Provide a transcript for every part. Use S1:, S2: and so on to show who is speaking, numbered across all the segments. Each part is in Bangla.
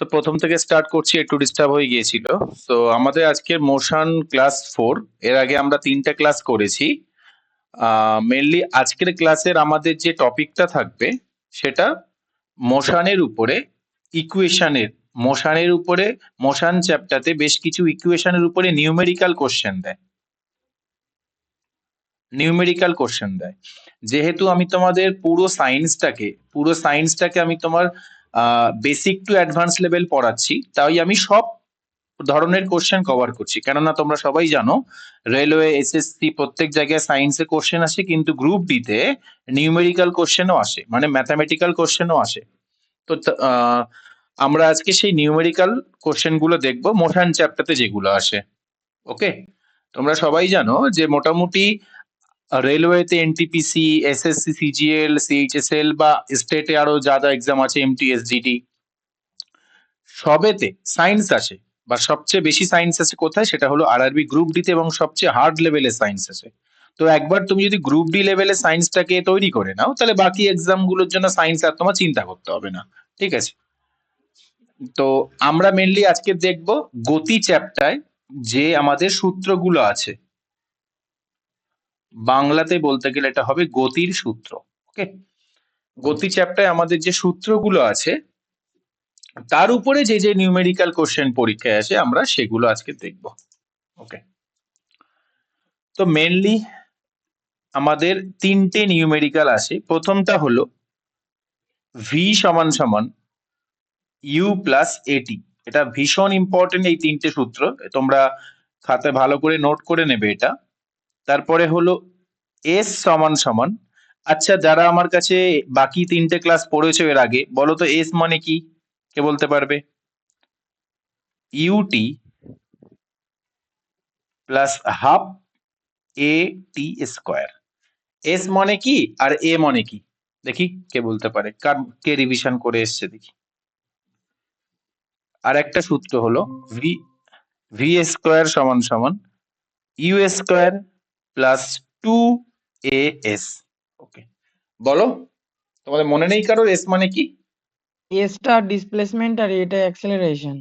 S1: তো প্রথম থেকে স্টার্ট করছি, একটু ডিস্টার্ব হয়ে গিয়েছিল। তো আমাদের আজকের মোশন ক্লাস 4। এর আগে আমরা 3টে ক্লাস করেছি। মেনলি আজকের ক্লাসের আমাদের যে টপিকটা থাকবে সেটা মোশনের উপরে, ইকুয়েশনের মোশনের উপরে। মোশন চ্যাপ্টারতে বেশ কিছু ইকুয়েশনের উপরে নিউমেরিক্যাল কোশ্চেন দেয়। যেহেতু আমি তোমাদের পুরো সায়েন্সটাকে আমি তোমার বেসিক টু অ্যাডভান্স লেভেল পড়াচ্ছি, তাই আমি সব ধরনের কোশ্চেন কভার করছি। কেননা তোমরা সবাই জানো, রেলওয়ে, এসএসসি প্রত্যেক জায়গায় সায়েন্সে কোশ্চেন আসে, কিন্তু গ্রুপ ডি তে নিউমেরিক্যাল কোশ্চেনও আসে, মানে ম্যাথামেটিক্যাল কোশ্চেনও আসে। তো আমরা আজকে সেই নিউমেরিক্যাল কোশ্চেন গুলো দেখবো মোশন চ্যাপ্টারতে যেগুলো আসে। ওকে, তোমরা সবাই জানো যে মোটামুটি রেলওয়েতে এনটিপিসি, এসএসসি, সিজিএল, সিএইচএসএল বা স্টেটে আরো যা যা এক্সাম আছে, এমটিএসজিটি, সবেতে সায়েন্স আসে। বা সবচেয়ে বেশি সায়েন্স আছে কোথায়, সেটা হলো আরআরবি গ্রুপ ডি তে, এবং সবচেয়ে হার্ড লেভেলের সায়েন্স আছে। তো একবার তুমি যদি গ্রুপ ডি লেভেলের সায়েন্সটাকে তৈরি করে নাও, তাহলে বাকি এক্সাম গুলোর জন্য সায়েন্স আর তোমার চিন্তা করতে হবে না। ঠিক আছে, তো আমরা মেনলি আজকে দেখব গতি চ্যাপ্টারে যে আমাদের সূত্রগুলো আছে। বাংলাতে বলতে গেলে এটা হবে গতির সূত্র। ওকে, গতি চ্যাপ্টারে আমাদের যে সূত্রগুলো আছে তার উপরে যে যে নিউমেরিক্যাল কোশ্চেন পরীক্ষায় আসে, আমরা সেগুলো আজকে দেখব। ওকে, তো মেনলি আমাদের 3টে নিউমেরিক্যাল আসে। প্রথমটা হলো ভি সমান সমান ইউ প্লাস এটি। এটা ভীষণ ইম্পর্টেন্ট, এই 3টে সূত্র তোমরা খাতায় ভালো করে নোট করে নেবে এটা। তারপরে হলো এস সমান সমান, আচ্ছা যারা আমার কাছে বাকি 3টে ক্লাস পড়েছো এর আগে, বলো তো এস মানে কি, কে বলতে পারবে? ইউটি প্লাস হাফ এ টি স্কোয়ার। এস মানে কি আর এ মানে কি, দেখি কে বলতে পারে, কে রিভিশন করে এসছে দেখি। আর একটা সূত্র হলো ভি ভি স্কোয়ার সমান সমান ইউ স্কোয়ার প্লাস 2as। ওকে, বলো, তোমাদের মনে নেই কারোর এস মানে কি?
S2: এসটা ডিসপ্লেসমেন্ট আর এটা অ্যাক্সেলারেশন।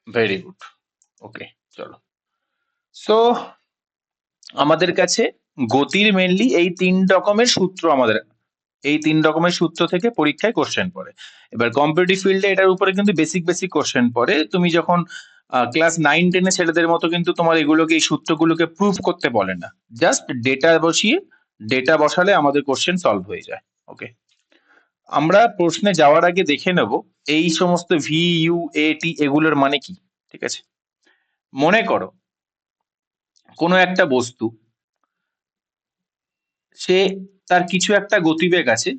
S1: Very good. ওকে, চলো। সো আমাদের কাছে গতির মেনলি এই 3 রকমের সূত্র থেকে পরীক্ষায় কোশ্চেন পড়ে। এবার কম্পিটিটিভ ফিল্ডে এটার উপরে কিন্তু বেসিক বেসিক কোশ্চেন পড়ে। তুমি যখন ক্লাস 9-10 ছেলেদের মতো কিন্তু তোমার এগুলোকে, এই সূত্রগুলোকে প্রুফ করতে বলে না, জাস্ট ডেটা বসালে আমাদের কোশ্চেন সলভ হয়ে যায়। ওকে, আমরা প্রশ্নে যাওয়ার আগে দেখে নেব এই সমস্ত ভি, ইউ, এ, টি এগুলোর মানে কি। ঠিক আছে, মনে করো কোনো একটা বস্তু, সে তার কিছু একটা গতিবেগ আছে।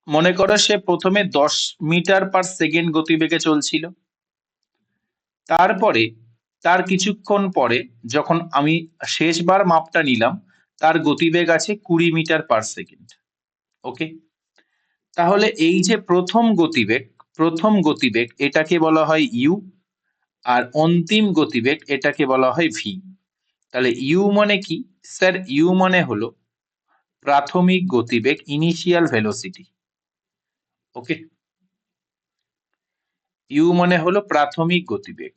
S1: মনে করো সে প্রথমে 10 মিটার/সেকেন্ড গতিবেগে চলছিল। তারপরে তার কিছুক্ষণ পরে, যখন আমি শেষবার মাপটা নিলাম, তার গতিবেগ আছে 20 মিটার/সেকেন্ড। ওকে, তাহলে এই যে প্রথম গতিবেগ এটাকে বলা হয় ইউ, আর অন্তিম গতিবেগ এটাকে বলা হয় ভি। তাহলে ইউ মানে কি? স্যার, ইউ মানে হলো প্রাথমিক গতিবেগ, ইনিশিয়াল ভেলোসিটি। ওকে, ইউ মানে হলো প্রাথমিক গতিবেগ।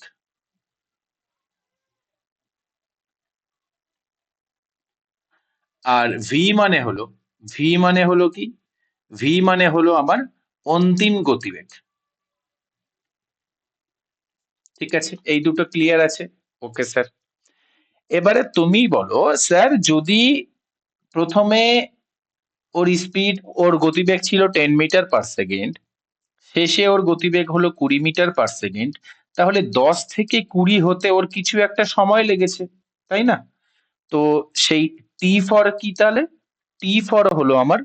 S1: আর ভি মানে হলো কি? ভি মানে হলো আমার অন্তিম গতিবেগ। ঠিক আছে, এই দুটো ক্লিয়ার আছে? ওকে স্যার, এবারে তুমি বলো স্যার, যদি প্রথমে ওর গতিবেগ ছিল 10 মিটার/সেকেন্ড, শেষে ওর গতিবেগ হলো 20 মিটার/সেকেন্ড, তাহলে 10 থেকে 20 হতে ওর কিছু একটা সময় লেগেছে, তাই না? তো সেই টি ফর কি তাহলে? টি ফর হলো আমার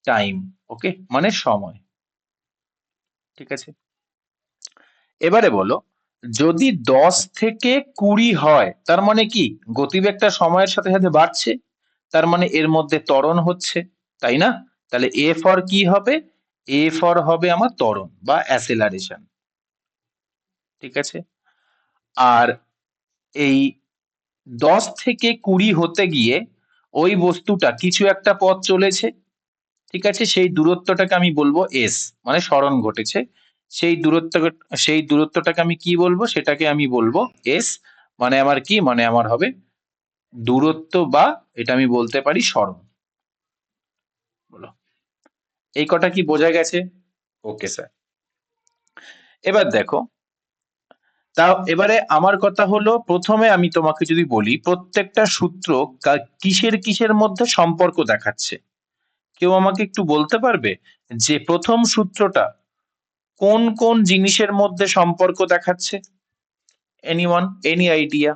S1: টাইম। ওকে, মানে সময়। ঠিক আছে, এবারে বলো, যদি 10 থেকে 20 হয়, তার মানে কি গতিবেগটা সময়ের সাথে সাথে বাড়ছে, তার মানে এর মধ্যে ত্বরণ হচ্ছে, তাই না? তাহলে এ ফর কি হবে? এ ফর হবে আমার ত্বরণ বা অ্যাসেলারেশন। ঠিক আছে, আর এই 10 থেকে 20 হতে গিয়ে ওই বস্তুটা কিছু একটা পথ চলেছে। ঠিক আছে, সেই দূরত্বটাকে আমি বলবো এস, মানে সরণ ঘটেছে। সেই দূরত্বটাকে আমি কি বলবো, সেটাকে আমি বলবো এস। মানে আমার কি, মানে আমার হবে দূরত্ব, বা এটা আমি বলতে পারি সরণ। বলো, এই কটা কি বোঝা গেছে? Okay sir. এবার দেখো, তাও এবারে আমার কথা হলো, প্রথমে আমি তোমাকে যদি বলি প্রত্যেকটা সূত্র কিসের কিসের মধ্যে সম্পর্ক দেখাচ্ছে, কেউ আমাকে একটু বলতে পারবে যে প্রথম সূত্রটা কোন কোন জিনিসের মধ্যে সম্পর্ক দেখাচ্ছে? Anyone, any idea?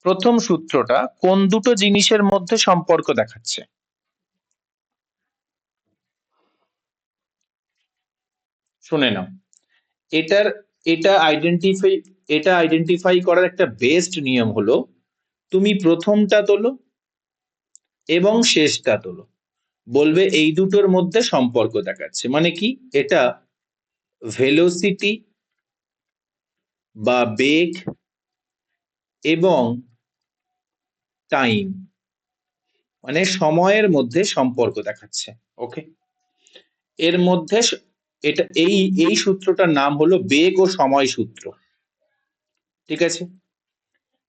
S1: প্রথম সূত্রটা কোন দুটো জিনিসের মধ্যে সম্পর্ক দেখাচ্ছে? শুনে নাও, এটার এটা আইডেন্টিফাই করার একটা বেস্ট নিয়ম হলো, তুমি প্রথমটা তোলো এবং শেষটা তোলো, বলবে এই দুটোর মধ্যে সম্পর্ক দেখাচ্ছে। মানে কি, এটা ভেলোসিটি বা বেগ এবং টাইম, মানে সময়ের মধ্যে সম্পর্ক দেখাচ্ছে। ওকে, এর মধ্যে এটা এই এই সূত্রটার নাম হলো বেগ ও সময় সূত্র। ঠিক আছে,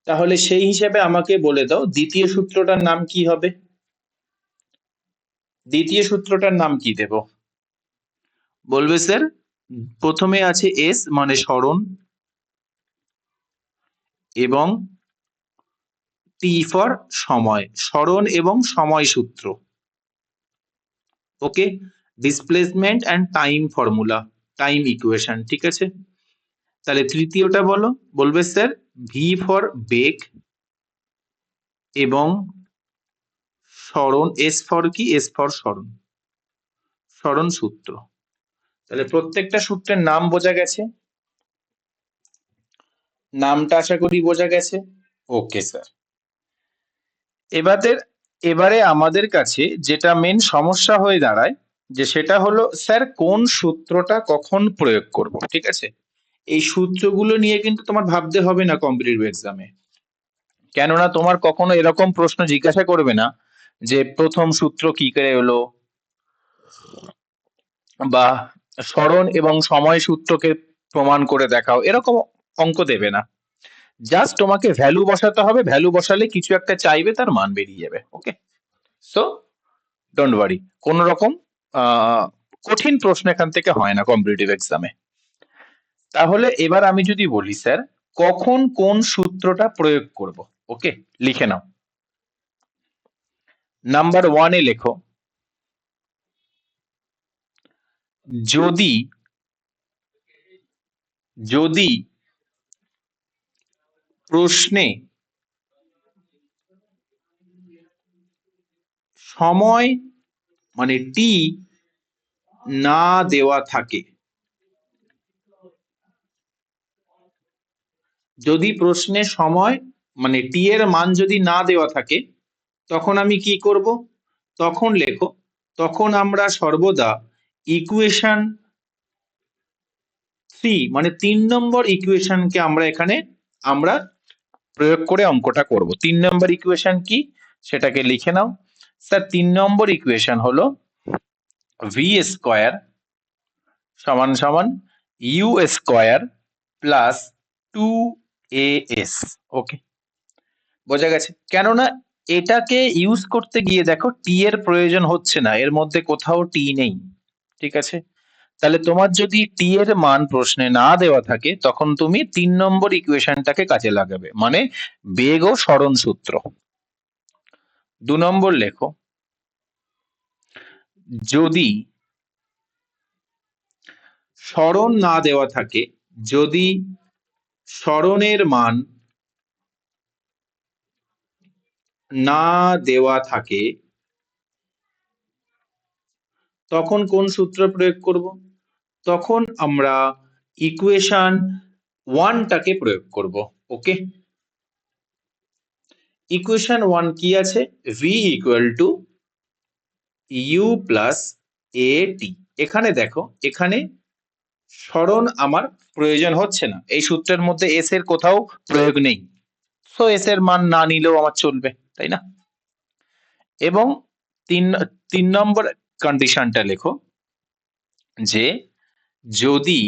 S1: তাহলে সেই হিসেবে আমাকে বলে দাও দ্বিতীয় সূত্রটার নাম কি হবে? দ্বিতীয় সূত্রটার নাম কি দেব? বলবে স্যার প্রথমে আছে এস মানে সরণ, এবং টি ফর সময়, সরণ এবং সময় সূত্র। Okay, displacement and time formula, time equation. ঠিক আছে, তাহলে তৃতীয়টা বলো। বলবে স্যার ভি ফর বেগ এবং সরণ, এস ফর কি, এস ফর সরণ, সরণ সূত্র। তাহলে প্রত্যেকটা সূত্রের নাম বোঝা গেছে, নামটা আশা করি বোঝা গেছে। Okay sir. এবারে আমাদের কাছে যেটা মেন সমস্যা হয়ে দাঁড়ায়, যে সেটা হলো স্যার কোন সূত্রটা কখন প্রয়োগ করব। ঠিক আছে, এই সূত্রগুলো নিয়ে কিন্তু তোমার ভাবতে হবে না কম্পিটিটিভ এক্সামে, কেননা তোমার কখনো এরকম প্রশ্ন জিজ্ঞাসা করবে না যে প্রথম সূত্র কি করে এলো, বা সরণ এবং সময় সূত্রকে প্রমাণ করে দেখাও, এরকম অঙ্ক দেবে না। জাস্ট তোমাকে ভ্যালু বসাতে হবে, ভ্যালু বসালে কিছু একটা চাইবে, তার মান বেরিয়ে যাবে। ওকে, সো ডোন্ট ওয়ারি, কোন রকম আহ, কঠিন প্রশ্ন এখান থেকে হয় না কম্পিটিটিভ এক্সামে। তাহলে এবার আমি যদি বলি স্যার কখন কোন সূত্রটা প্রয়োগ করব, ওকে লিখে নাও। নাম্বার ওয়ানে লেখো, যদি যদি প্রশ্নে সময় মানে টি না দেওয়া থাকে, যদি প্রশ্নে সময় মানে টি এর মান যদি না দেওয়া থাকে, তখন আমি কি করব? তখন লেখো, তখন আমরা সর্বদা ইকুয়েশন 3 মানে 3 নম্বর ইকুয়েশনকে আমরা প্রয়োগ করে অঙ্কটা করব। 3 নম্বর ইকুয়েশন কি সেটাকে লিখে নাও। স্যার 3 নম্বর ইকুয়েশন হলো ভি স্কোয়ার সমান সমান ইউ স্কোয়ার প্লাস 2as। ওকে, বোঝা গেছে? কেননা এটাকে ইউজ করতে গিয়ে দেখো টি এর প্রয়োজন হচ্ছে না, এর মধ্যে কোথাও টি নেই। ঠিক আছে, তাহলে তোমার যদি টি এর মান প্রশ্নে না দেওয়া থাকে, তখন তুমি 3 নম্বর ইকুয়েশনটাকে কাজে লাগাবে, মানে বেগ ও সরণ সূত্র। 2 নম্বর লেখো, যদি সরণ না দেওয়া থাকে, যদি সরণের মান না দেওয়া থাকে, তখন কোন সূত্র প্রয়োগ করব? তখন আমরা ইকুয়েশন 1টাকে প্রয়োগ করব। ওকে, ইকুয়েশন 1 কি আছে? V equal to u plus a t. এখানে দেখো, এখানে সরণ আমার প্রয়োজন হচ্ছে না, এই সূত্রের মধ্যে এস এর কোথাও প্রয়োগ নেই, সো এস এর মান না নিলেও আমার চলবে, তাই না? এবং তিন 3 নম্বর কন্ডিশনটা লেখো, যে যদি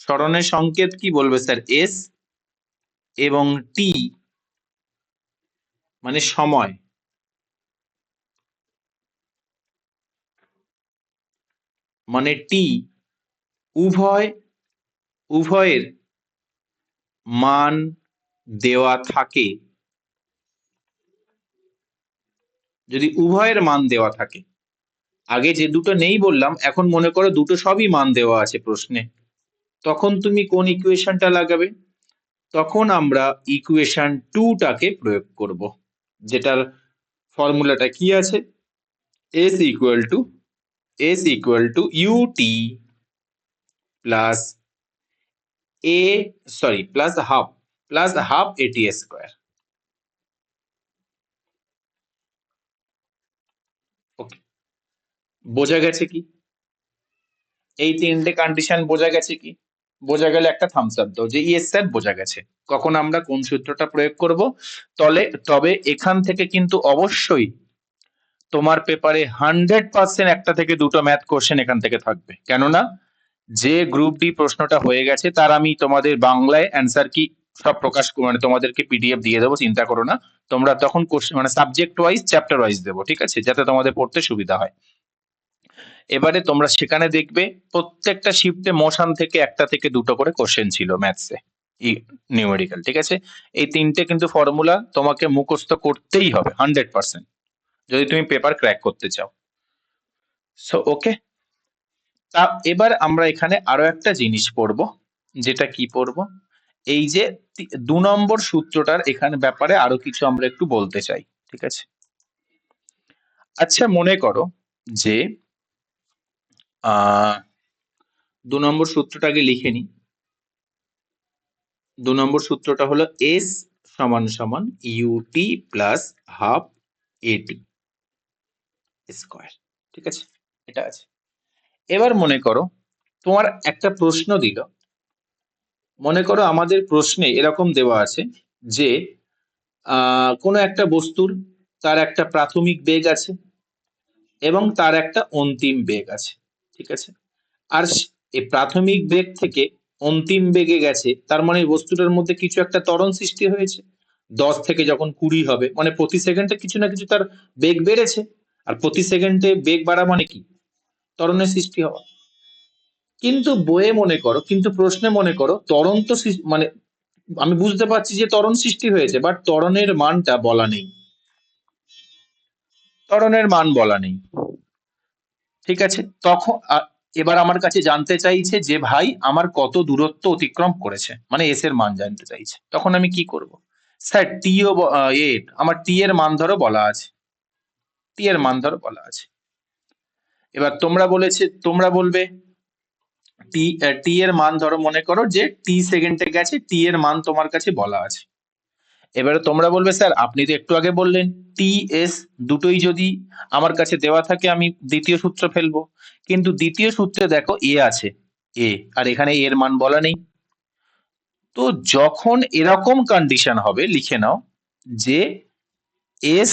S1: সরণের সংকেত কি বলবে স্যার? এস, এবং টি মানে সময়, মানে টি, উভয়ের মান দেওয়া থাকে, যদি উভয়ের মান দেওয়া থাকে, আগে যে দুটো নেই বললাম, এখন মনে করো দুটো সবই মান দেওয়া আছে প্রশ্নে, তখন তুমি কোন ইকুয়েশনটা লাগাবে? তখন আমরা ইকুয়েশন 2 টাকে প্রয়োগ করব, যেটার ফর্মুলাটা কি আছে? s equal to ut plus half at square. Okay, বোঝা গেছে কি? এই তিনটে কন্ডিশন বোঝা গেছে কি? বোঝা গেলে একটা থামস আপ দাও যে ইয়েস স্যার বোঝা গেছে। কখন আমরা কোন সূত্রটা প্রয়োগ করব। তবে এখান থেকে কিন্তু অবশ্যই তোমার পেপারে 100% একটা থেকে দুটো ম্যাথ কোশ্চেন এখান থেকে থাকবে, কেননা যে গ্রুপ ডি প্রশ্নটা হয়ে গেছে তার আমি তোমাদের বাংলায় অ্যান্সার কি সব প্রকাশ মানে তোমাদেরকে পিডিএফ দিয়ে দেবো, চিন্তা করো না। তোমরা তখন মানে সাবজেক্ট ওয়াইজ চ্যাপ্টার ওয়াইজ দেবো, ঠিক আছে, যাতে তোমাদের পড়তে সুবিধা হয়। এবারে তোমরা সেখানে দেখবে প্রত্যেকটা শিফটে মোশন থেকে একটা থেকে দুটো করে কোশ্চেন ছিল ম্যাথসে, নিউমেরিক্যাল, ঠিক আছে। এই তিনটে কিন্তু ফর্মুলা তোমাকে মুখস্থ করতেই হবে 100%, যদি তুমি পেপার ক্র্যাক করতে চাও। সো ওকে, তা এবার আমরা এখানে আরো একটা জিনিস পড়বো, যেটা কি পড়বো, এই যে 2 নম্বর সূত্রটার এখানে ব্যাপারে আরো কিছু আমরা একটু বলতে চাই, ঠিক আছে। আচ্ছা, মনে করো যে 2 নম্বর সূত্রটাকে লিখে নি। 2 নম্বর সূত্রটা হলো s সমান সমান ut plus half at square, ঠিক আছে, এটা আছে। এবার মনে করো তোমার একটা প্রশ্ন দিল, মনে করো আমাদের প্রশ্নে এরকম দেওয়া আছে যে কোনো একটা বস্তুর তার একটা প্রাথমিক বেগ আছে এবং তার একটা অন্তিম বেগ আছে, ঠিক আছে। আর এই প্রাথমিক বেগ থেকে অন্তিম বেগে গেছে, তার মানে বস্তুটার মধ্যে কিছু একটা ত্বরণ সৃষ্টি হয়েছে। 10 থেকে যখন 20 হবে, মানে প্রতি সেকেন্ডে কিছু না কিছু তার বেগ বেড়েছে। আর প্রতি সেকেন্ডে বেগ বাড়া মানে কি? ত্বরণের সৃষ্টি হওয়া। কিন্তু বইয়ে মনে করো, কিন্তু প্রশ্নে মনে করো ত্বরণ তো মানে আমি বুঝতে পারছি যে ত্বরণ সৃষ্টি হয়েছে, বাট ত্বরণের মানটা বলা নেই, ত্বরণের মান বলা নেই, ঠিক আছে। তখন এবার আমার কাছে জানতে চাইছে যে ভাই আমার কত দূরত্ব অতিক্রম করেছে, মানে এস এর মান জানতে চাইছে। তখন আমি কি করব? স্যার টি ও আমার টি এর মান ধরো বলা আছে, টি এর মান ধরো বলা আছে। এবার তোমরা বলবে টি এর মান ধরো, মনে করো যে টি সেকেন্ডে গেছে, টি এর মান তোমার কাছে বলা আছে। এবারে তোমরা বলবে স্যার আপনি তো একটু আগে বললেন টি এস দুটোই যদি আমার কাছে দেওয়া থাকে আমি দ্বিতীয় সূত্র ফেলবো, কিন্তু দ্বিতীয় সূত্রে দেখো এ আছে, এ, আর এখানে এর মান বলা নেই। তো যখন এরকম কন্ডিশন হবে লিখে নাও যে এস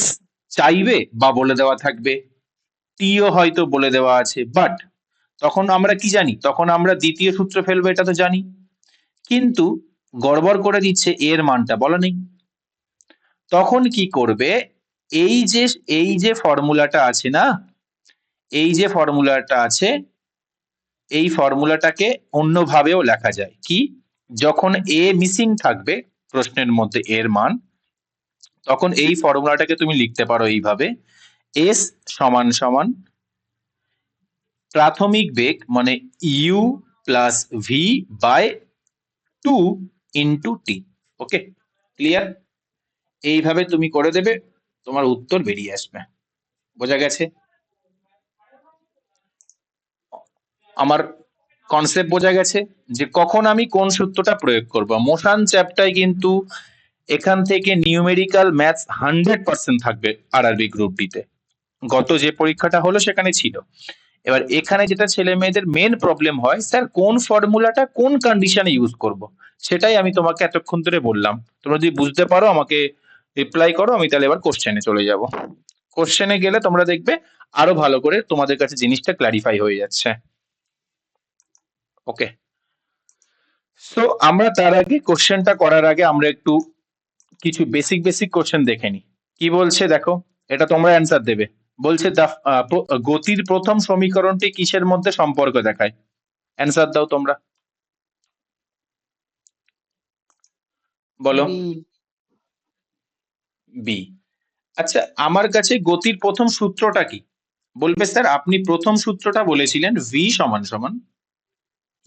S1: চাইবে বা বলে দেওয়া থাকবে, টিও হয়তো বলে দেওয়া আছে, বাট তখন আমরা কি জানি? তখন আমরা দ্বিতীয় সূত্র ফেলবো, এটা তো জানি, কিন্তু গড়বড় করে দিচ্ছে এর মানটা বলা নেই। তখন কি করবে? এই যে ফর্মুলাটা আছে না, এই যে ফর্মুলাটা আছে, এই ফর্মুলাটাকে অন্যভাবেও লেখা যায় কি? যখন এ মিসিং থাকবে প্রশ্নের মধ্যে এর মান, তখন এই ফর্মুলাটাকে তুমি লিখতে পারো এইভাবে, এস সমান সমান প্রাথমিক বেগ মানে u plus v by 2 into t. Okay, clear? এইভাবে তুমি করে দেবে, তোমার উত্তর বেরিয়ে আসবে। বোঝা গেছে? আমার কনসেপ্ট বোঝা গেছে যে কখন আমি কোন সূত্রটা প্রয়োগ করব। মোশন চ্যাপ্টারে কিন্তু এখান থেকে নিউমেরিক্যাল ম্যাথস 100% থাকবে আরআরবি গ্রুপ ডি তে। গত যে পরীক্ষাটা হলো সেখানে ছিল। এবার এখানে যেটা ছেলে মেয়েদের মেন প্রবলেম হয়, স্যার কোন ফর্মুলাটা কোন কন্ডিশনে ইউজ করব, সেটাই আমি তোমাকে এতক্ষণ ধরে বললাম। তোমরা যদি বুঝতে পারো আমাকে রিপ্লাই করো, আমি তাহলে এবার কোশ্চেনে চলে যাব। কোশ্চেনে গেলে তোমরা দেখবে আরো ভালো করে তোমাদের কাছে জিনিসটা ক্ল্যারিফাই হয়ে যাচ্ছে। ওকে, সো আমরা তার আগে কোশ্চেনটা করার আগে আমরা একটু কিছু বেসিক বেসিক কোশ্চেন দেখে নিই। কি বলছে দেখো, এটা তোমরা অ্যান্সার দেবে। বলছে গতির প্রথম সমীকরণটি কিসের মধ্যে সম্পর্ক দেখায়? অ্যান্সার দাও তোমরা, বলো।
S2: বি।
S1: বি। আচ্ছা, আমার কাছে গতির প্রথম সূত্রটা কি? বলবে স্যার আপনি প্রথম সূত্রটা বলেছিলেন ভি সমান সমান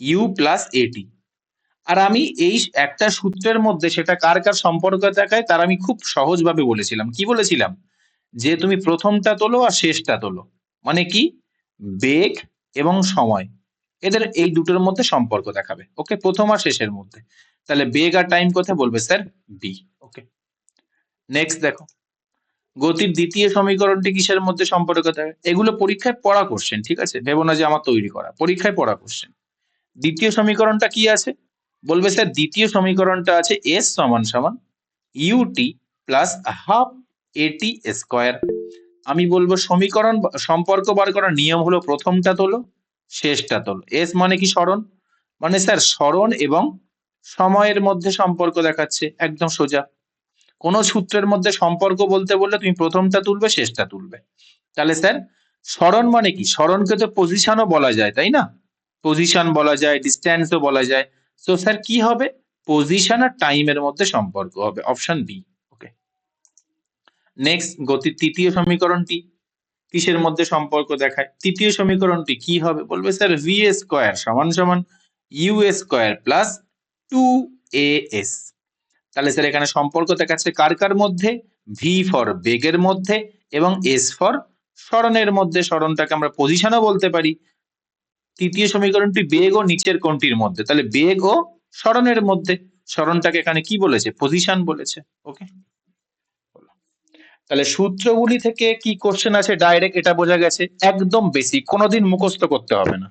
S1: ইউ প্লাস এটি। আর আমি এই একটা সূত্রের মধ্যে সেটা কার কার সম্পর্ক দেখায় তার আমি খুব সহজভাবে বলেছিলাম। কি বলেছিলাম? যে তুমি প্রথমটা তোলো আর শেষটা তোলো, মানে কি বেগ এবং সময়, এদের এই দুটোর মধ্যে সম্পর্ক দেখাবে। ওকে, প্রথম আর শেষের মধ্যে। তাহলে বেগ আর টাইম কোথায়? বলবে স্যার বি। ওকে, নেক্সট দেখো, গতির দ্বিতীয় সমীকরণটি কিসের মধ্যে সম্পর্ক দেখায়? এগুলো পরীক্ষায় পড়া কোশ্চেন, ঠিক আছে, ভেবো না যে আমার তৈরি করা, পরীক্ষায় পড়া কোশ্চেন। দ্বিতীয় সমীকরণটা কি আছে? বলবে স্যার দ্বিতীয় সমীকরণটা আছে এস সমান সমান ইউটি প্লাস হাফ এটি স্কোয়ার। আমি বলবো সমীকরণ সম্পর্ক বার করার নিয়ম হলো প্রথমটা তোলো শেষটা তোলো। এস মানে কি? সরণ। মানে স্যার সরণ এবং সময়ের মধ্যে সম্পর্ক দেখাচ্ছে, একদম সোজা। কোন সূত্রের মধ্যে সম্পর্ক বলতে বললে তুমি প্রথমটা তুলবে শেষটা তুলবে। তাহলে স্যার সরণ মানে কি? সরণকে তো পজিশনও বলা যায়, তাই না? পজিশন বলা যায়, ডিস্টেন্সও বলা যায়। তো স্যার কি হবে? পজিশন আর টাইমের মধ্যে সম্পর্ক হবে, অপশন বি। ওকে, নেক্সট, গতির তৃতীয় সমীকরণটি কিসের মধ্যে সম্পর্ক দেখায়? তৃতীয় সমীকরণটি কি হবে? বলবে স্যার ভি স্কোয়ার সমান সমান ইউ স্কোয়ার প্লাস 2as। তাহলে স্যার এখানে সম্পর্ক দেখাচ্ছে কার কার মধ্যে? ভি ফর বেগের মধ্যে এবং এস ফর সরণের মধ্যে। সরণটাকে আমরা পজিশনও বলতে পারি। তৃতীয় সমীকরণটি বেগ ও নিচের কোণটির মধ্যে, তাহলে বেগ ও সরণের মধ্যে। সরণটাকে এখানে কি বলেছে? পজিশন বলেছে। ওকে, তাহলে সূত্রগুলি থেকে কি কোশ্চেন আছে ডাইরেক্ট এটা বোঝা গেছে। একদম বেসিক, কোনোদিন মুখস্থ করতে হবে না।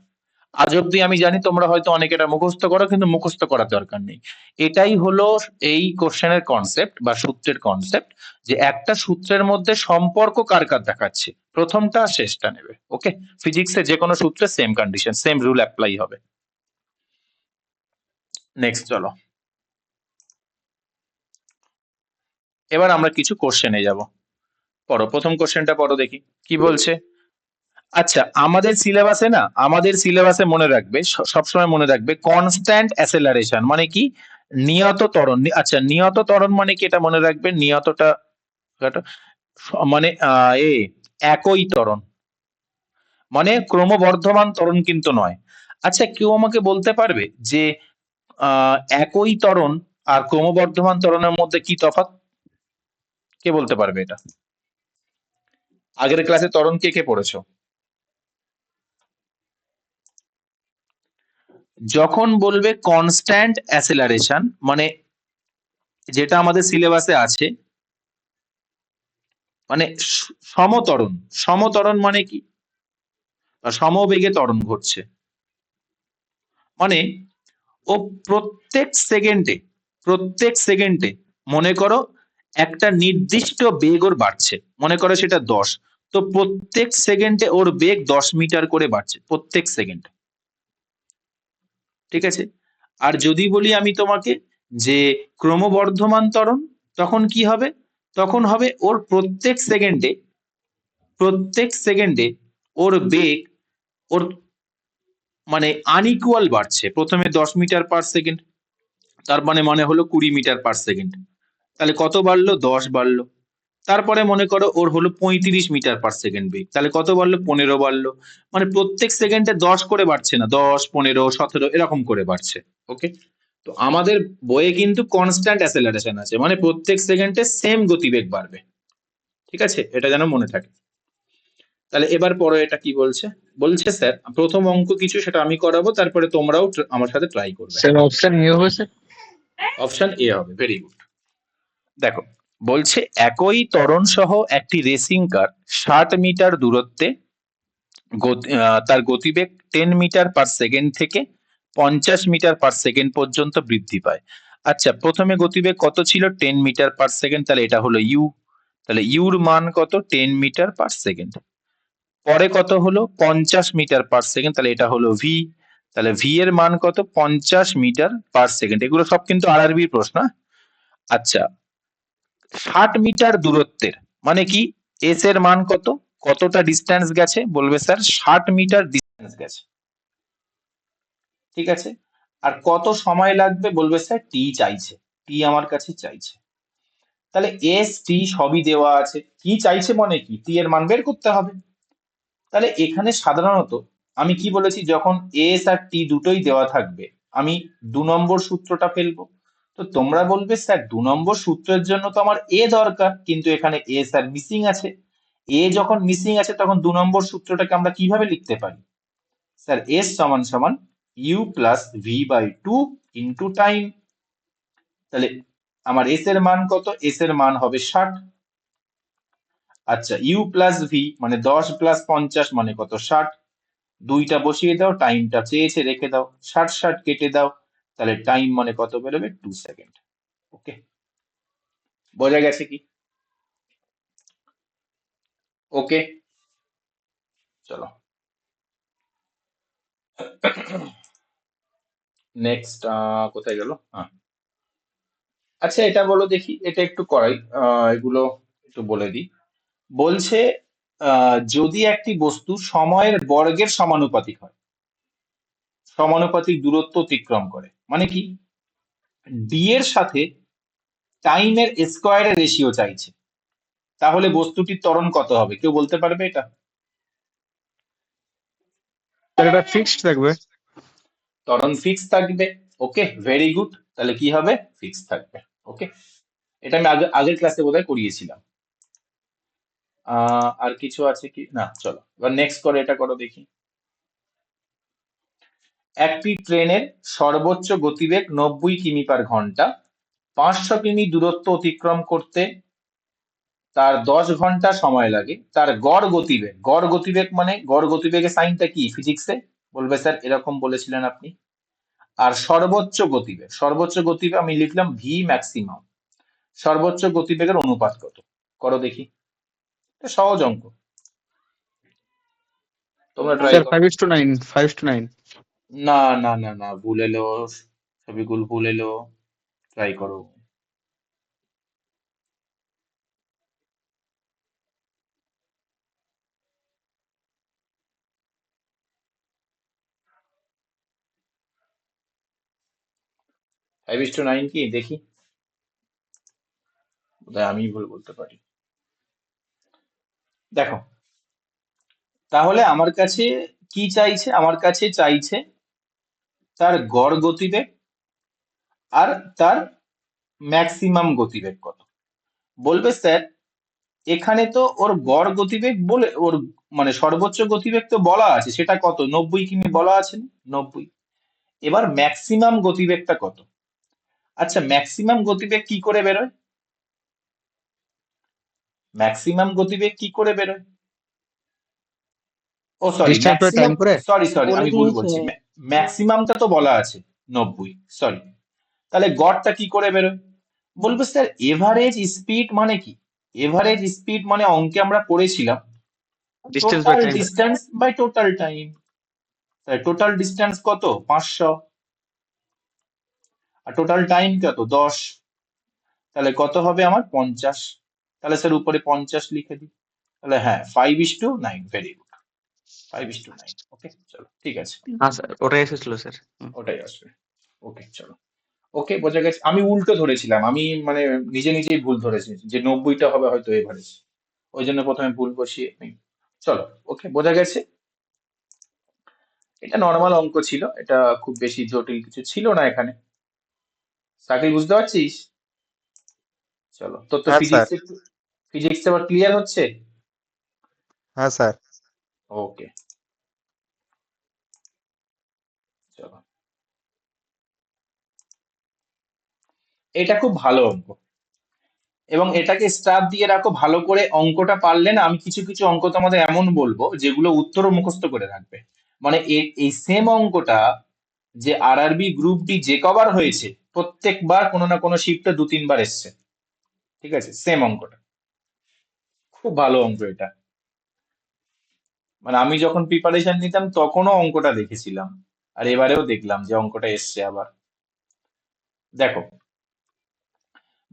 S1: আজ অব্দি আমি জানি তোমরা হয়তো অনেকে এটা মুখস্থ করো, কিন্তু মুখস্থ করার দরকার নেই। এটাই হলো এই কোশ্চেনের কনসেপ্ট বা সূত্রের কনসেপ্ট, যে একটা সূত্রের মধ্যে সম্পর্ক কার কার দেখাচ্ছে, প্রথমটা আর শেষটা নেবে। ওকে, ফিজিক্সে যে কোনো সূত্রে same condition, same rule apply হবে। নেক্সট চলো, এবার আমরা কিছু কোশ্চেনে যাব। পড়ো, প্রথম কোশ্চেনটা পড়ো দেখি কি বলছে। আচ্ছা, আমাদের সিলেবাসে মনে রাখবে, সবসময় মনে রাখবে কনস্ট্যান্ট অ্যাসেলারেশন মানে কি? নিয়ত ত্বরণ। আচ্ছা, নিয়ত ত্বরণ মানে কি এটা মনে রাখবে। নিয়তটা মানে একই ত্বরণ, মানে ক্রমবর্ধমান ত্বরণ কিন্তু নয়। আচ্ছা, কেউ আমাকে বলতে পারবে যে একই ত্বরণ আর ক্রমবর্ধমান ত্বরণের মধ্যে কি তফাৎ? কে বলতে পারবে এটা? আগের ক্লাসে ত্বরণ কে কে পড়েছো? যখন বলবে কনস্ট্যান্ট অ্যাসেলারেশন, মানে যেটা আমাদের সিলেবাসে আছে, মানে সমত্বরণ। সমত্বরণ মানে কি? সমবেগে ত্বরণ ঘটছে, মানে ও প্রত্যেক সেকেন্ডে মনে করো একটা নির্দিষ্ট বেগ ওর বাড়ছে, মনে করো সেটা 10, তো প্রত্যেক সেকেন্ডে ওর বেগ 10 মিটার করে বাড়ছে প্রত্যেক সেকেন্ডে, ঠিক আছে? আর যদি বলি আমি তোমাকে যে ক্রমবর্ধমান ত্বরণ, তখন কি হবে? তখন হবে ওর প্রত্যেক সেকেন্ডে ওর বেগ ওর মানে আনইকুয়াল বাড়ছে। প্রথমে 10 মিটার পার সেকেন্ড, তার মানে হলো 20 মিটার পার সেকেন্ড। তাহলে কত বাড়লো? 10 বাড়লো। তারপরে মনে করো ওর হলো 35 মিটার পার সেকেন্ড বেগ, তাহলে কত বাড়লো? 15 বাড়লো। মানে প্রত্যেক সেকেন্ডে 10 করে বাড়ছে না, 10, 15, 17 এরকম করে বাড়ছে। ওকে, তো আমাদের বইয়ে কিন্তু কনস্ট্যান্ট অ্যাসেলারেশন আছে, মানে প্রত্যেক সেকেন্ডে সেম গতিবেগ বাড়বে, ঠিক আছে? এটা যেন মনে থাকে। তাহলে এবার পরে এটা কি বলছে? বলছে স্যার প্রথম অঙ্ক কিছু সেটা আমি করাবো, তারপরে তোমরাও আমার সাথে ট্রাই করবে।
S3: স্যার অপশন এ হবে স্যার।
S1: অপশন এ হবে, ভেরি গুড। দেখো, বলছে একই ত্বরণ সহ একটি রেসিং কার 60 মিটার দূরত্বে তার গতিবেগ 10 মিটার পার সেকেন্ড থেকে 50 মিটার পার সেকেন্ড পর্যন্ত বৃদ্ধি পায়। আচ্ছা, প্রথমে গতিবেগ কত ছিল? 10 মিটার পার সেকেন্ড, তাহলে এটা হলো ইউ। তাহলে ইউর মান কত? 10 মিটার পার সেকেন্ড। পরে কত হলো? 50 মিটার পার সেকেন্ড, তাহলে এটা হলো ভি। তাহলে ভি এর মান কত? 50 মিটার পার সেকেন্ড। এগুলো সব কিন্তু আরআরবি প্রশ্ন। আচ্ছা, 60 মিটার দূরত্বের মানে কি? এস এর মান কত? কতটা ডিস্টেন্স গেছে? বলবে স্যার 60 মিটার ডিস্টেন্স গেছে। ঠিক আছে, আর কত সময় লাগবে? বলবে স্যার টি চাইছে, টি আমার কাছে চাইছে। তাহলে এস টি সবই দেওয়া আছে, কি চাইছে মানে কি? টি এর মান বের করতে হবে। তাহলে এখানে সাধারণত আমি কি বলেছি, যখন এস আর টি দুটোই দেওয়া থাকবে আমি 2 নম্বর সূত্রটা ফেলবো। তো তোমরা বলবে স্যার 2 নম্বর সূত্রের জন্য তো আমার এ দরকার, কিন্তু এখানে এস আর মিসিং আছে। এ যখন মিসিং আছে তখন 2 নম্বর সূত্রটাকে আমরা কিভাবে লিখতে পারি? স্যার এস সমান সমান u plus v by 2 into time. তাহলে আমার এস এর মান কত? এস এর মান হবে 60। আচ্ছা, ইউ প্লাস ভি মানে 10 প্লাস 50 মানে কত? 60। দুইটা বসিয়ে দাও, টাইমটা চেয়েছে রেখে দাও, 60 কেটে দাও, তাহলে টাইম মানে কত বেরোবে? 2 সেকেন্ড। ওকে, বোঝা গেছে কি? ওকে, চলো নেক্সট। কোথায় গেল? হ্যাঁ, আচ্ছা এটা বলো দেখি, এটা একটু করাই, এগুলো একটু বলে দিই। বলছে যদি একটি বস্তু সময়ের বর্গের সমানুপাতিক হয়, সমানুপাতিক দূরত্ব অতিক্রম করে, মানে কি? ডি এর সাথে টাইমের স্কোয়ারের রেশিও চাইছে, তাহলে বস্তুটির ত্বরণ কত হবে? কেউ বলতে পারবে এটা?
S3: স্যার এটা ফিক্সড থাকবে।
S1: ত্বরণ ফিক্স থাকবে। ওকে, ভেরি গুড। তাহলে কি হবে? ফিক্স থাকবে। ওকে, এটা আমি আগের ক্লাসে বোধহয় করিয়েছিলাম। আর কিছু আছে কি না? চলো এবার নেক্সট করো, এটা করো দেখি। একটি ট্রেনের সর্বোচ্চ গতিবেগ 90 কিমি/ঘন্টা। 500 কিমি দূরত্ব অতিক্রম করতে তার 10 ঘন্টা সময় লাগে। তার গড় গতিবেগ মানে গড় গতিবেগের সাইনটা কি ফিজিক্সে? বলবে স্যার এরকম বলেছিলেন আপনি। আর সর্বোচ্চ গতিবেগ আমি লিখলাম ভি ম্যাক্সিমাম। সর্বোচ্চ গতিবেগের অনুপাত কত? করো দেখি, এটা সহজ অঙ্ক, তোমরা ট্রাই
S3: স্যার
S1: করো।
S3: 5:9, 5:9।
S1: না না না না, ভুল এলো, সবিগুল ভুল এলো, ট্রাই করো। ফাইভ ইস টু নাইন কি দেখি, বোধহয় আমি ভুল বলতে পারি। দেখো, তাহলে আমার কাছে কি চাইছে? আমার কাছে চাইছে তার গড় গতিবেগ আর তার ম্যাক্সিমাম গতিবেগ কত। বলবে স্যার এখানে তো ওর গড় গতিবেগ বলে, ওর মানে সর্বোচ্চ গতিবেগ তো বলা আছে, সেটা কত? 90 কিমি বলা আছে না? 90। এবার ম্যাক্সিমাম গতিবেগটা কত? আচ্ছা, ম্যাক্সিমাম গতিবেগ কি করে বেরোয়? ম্যাক্সিমাম গতিবেগ কি করে বেরোয়? ও sorry,
S3: distance by time
S1: maximum,
S3: করে।
S1: সরি
S2: বলে
S1: আমি ভুল
S2: দিয়েছে।
S1: বলছি। ম্যাক্সিমামটা তো বলা আছে 90, সরি। তাহলে গড়টা কি করে বেরোয়? বলবো স্যার এভারেজ স্পিড মানে কি? এভারেজ স্পিড মানে অঙ্কে আমরা পড়েছিলাম
S3: distance by
S1: total
S3: time.
S1: Distance by total time. তাহলে টোটাল ডিস্টেন্স কত? 500। আর টোটাল টাইম কত? 10। তাহলে কত হবে আমার? 50। তাহলে স্যার উপরে 50 লিখে দিই। তাহলে হ্যাঁ, 5:9, ভেরি গুড, 5:9। ওকে, চলো ঠিক আছে,
S3: হ্যাঁ স্যার ওটাই এসেছিল স্যার।
S1: ওটাই আসবে। ওকে চলো। ওকে, বোঝা গেছে। আমি উল্টো ধরেছিলাম, আমি মানে নিজে নিজেই ভুল ধরেছি যে 90টা হবে হয়তো এভারেজ, ওই জন্য প্রথমে ভুল বসিয়ে চলো। ওকে, বোঝা গেছে। এটা নর্মাল অঙ্ক ছিল, এটা খুব বেশি জটিল কিছু ছিল না এখানে। সাকিল বুঝতে পারছিস? চলো, তোর তো
S3: হ্যাঁ স্যার।
S1: ফিজিক্স এবার ক্লিয়ার হচ্ছে।
S3: হ্যাঁ স্যার।
S1: ওকে, চলো। এটা খুব ভালো অঙ্ক, এবং এটাকে স্টার দিয়ে রাখো ভালো করে। অঙ্কটা পারলে না, আমি কিছু কিছু অঙ্ক তোমাদের এমন বলবো যেগুলো উত্তরও মুখস্থ করে রাখবে। মানে এই সেম অঙ্কটা যে আরআরবি গ্রুপ ডি যে কবার হয়েছে, প্রত্যেকবার কোনো না কোনো শিফটে 2-3 বার এসছে। ঠিক আছে, সেম অঙ্কটা। খুব ভালো অঙ্ক এটা। মানে আমি যখন প্রিপারেশন নিতাম তখনও অঙ্কটা দেখেছিলাম, আর এবারেও দেখলাম যে অঙ্কটা এসছে আবার। দেখো,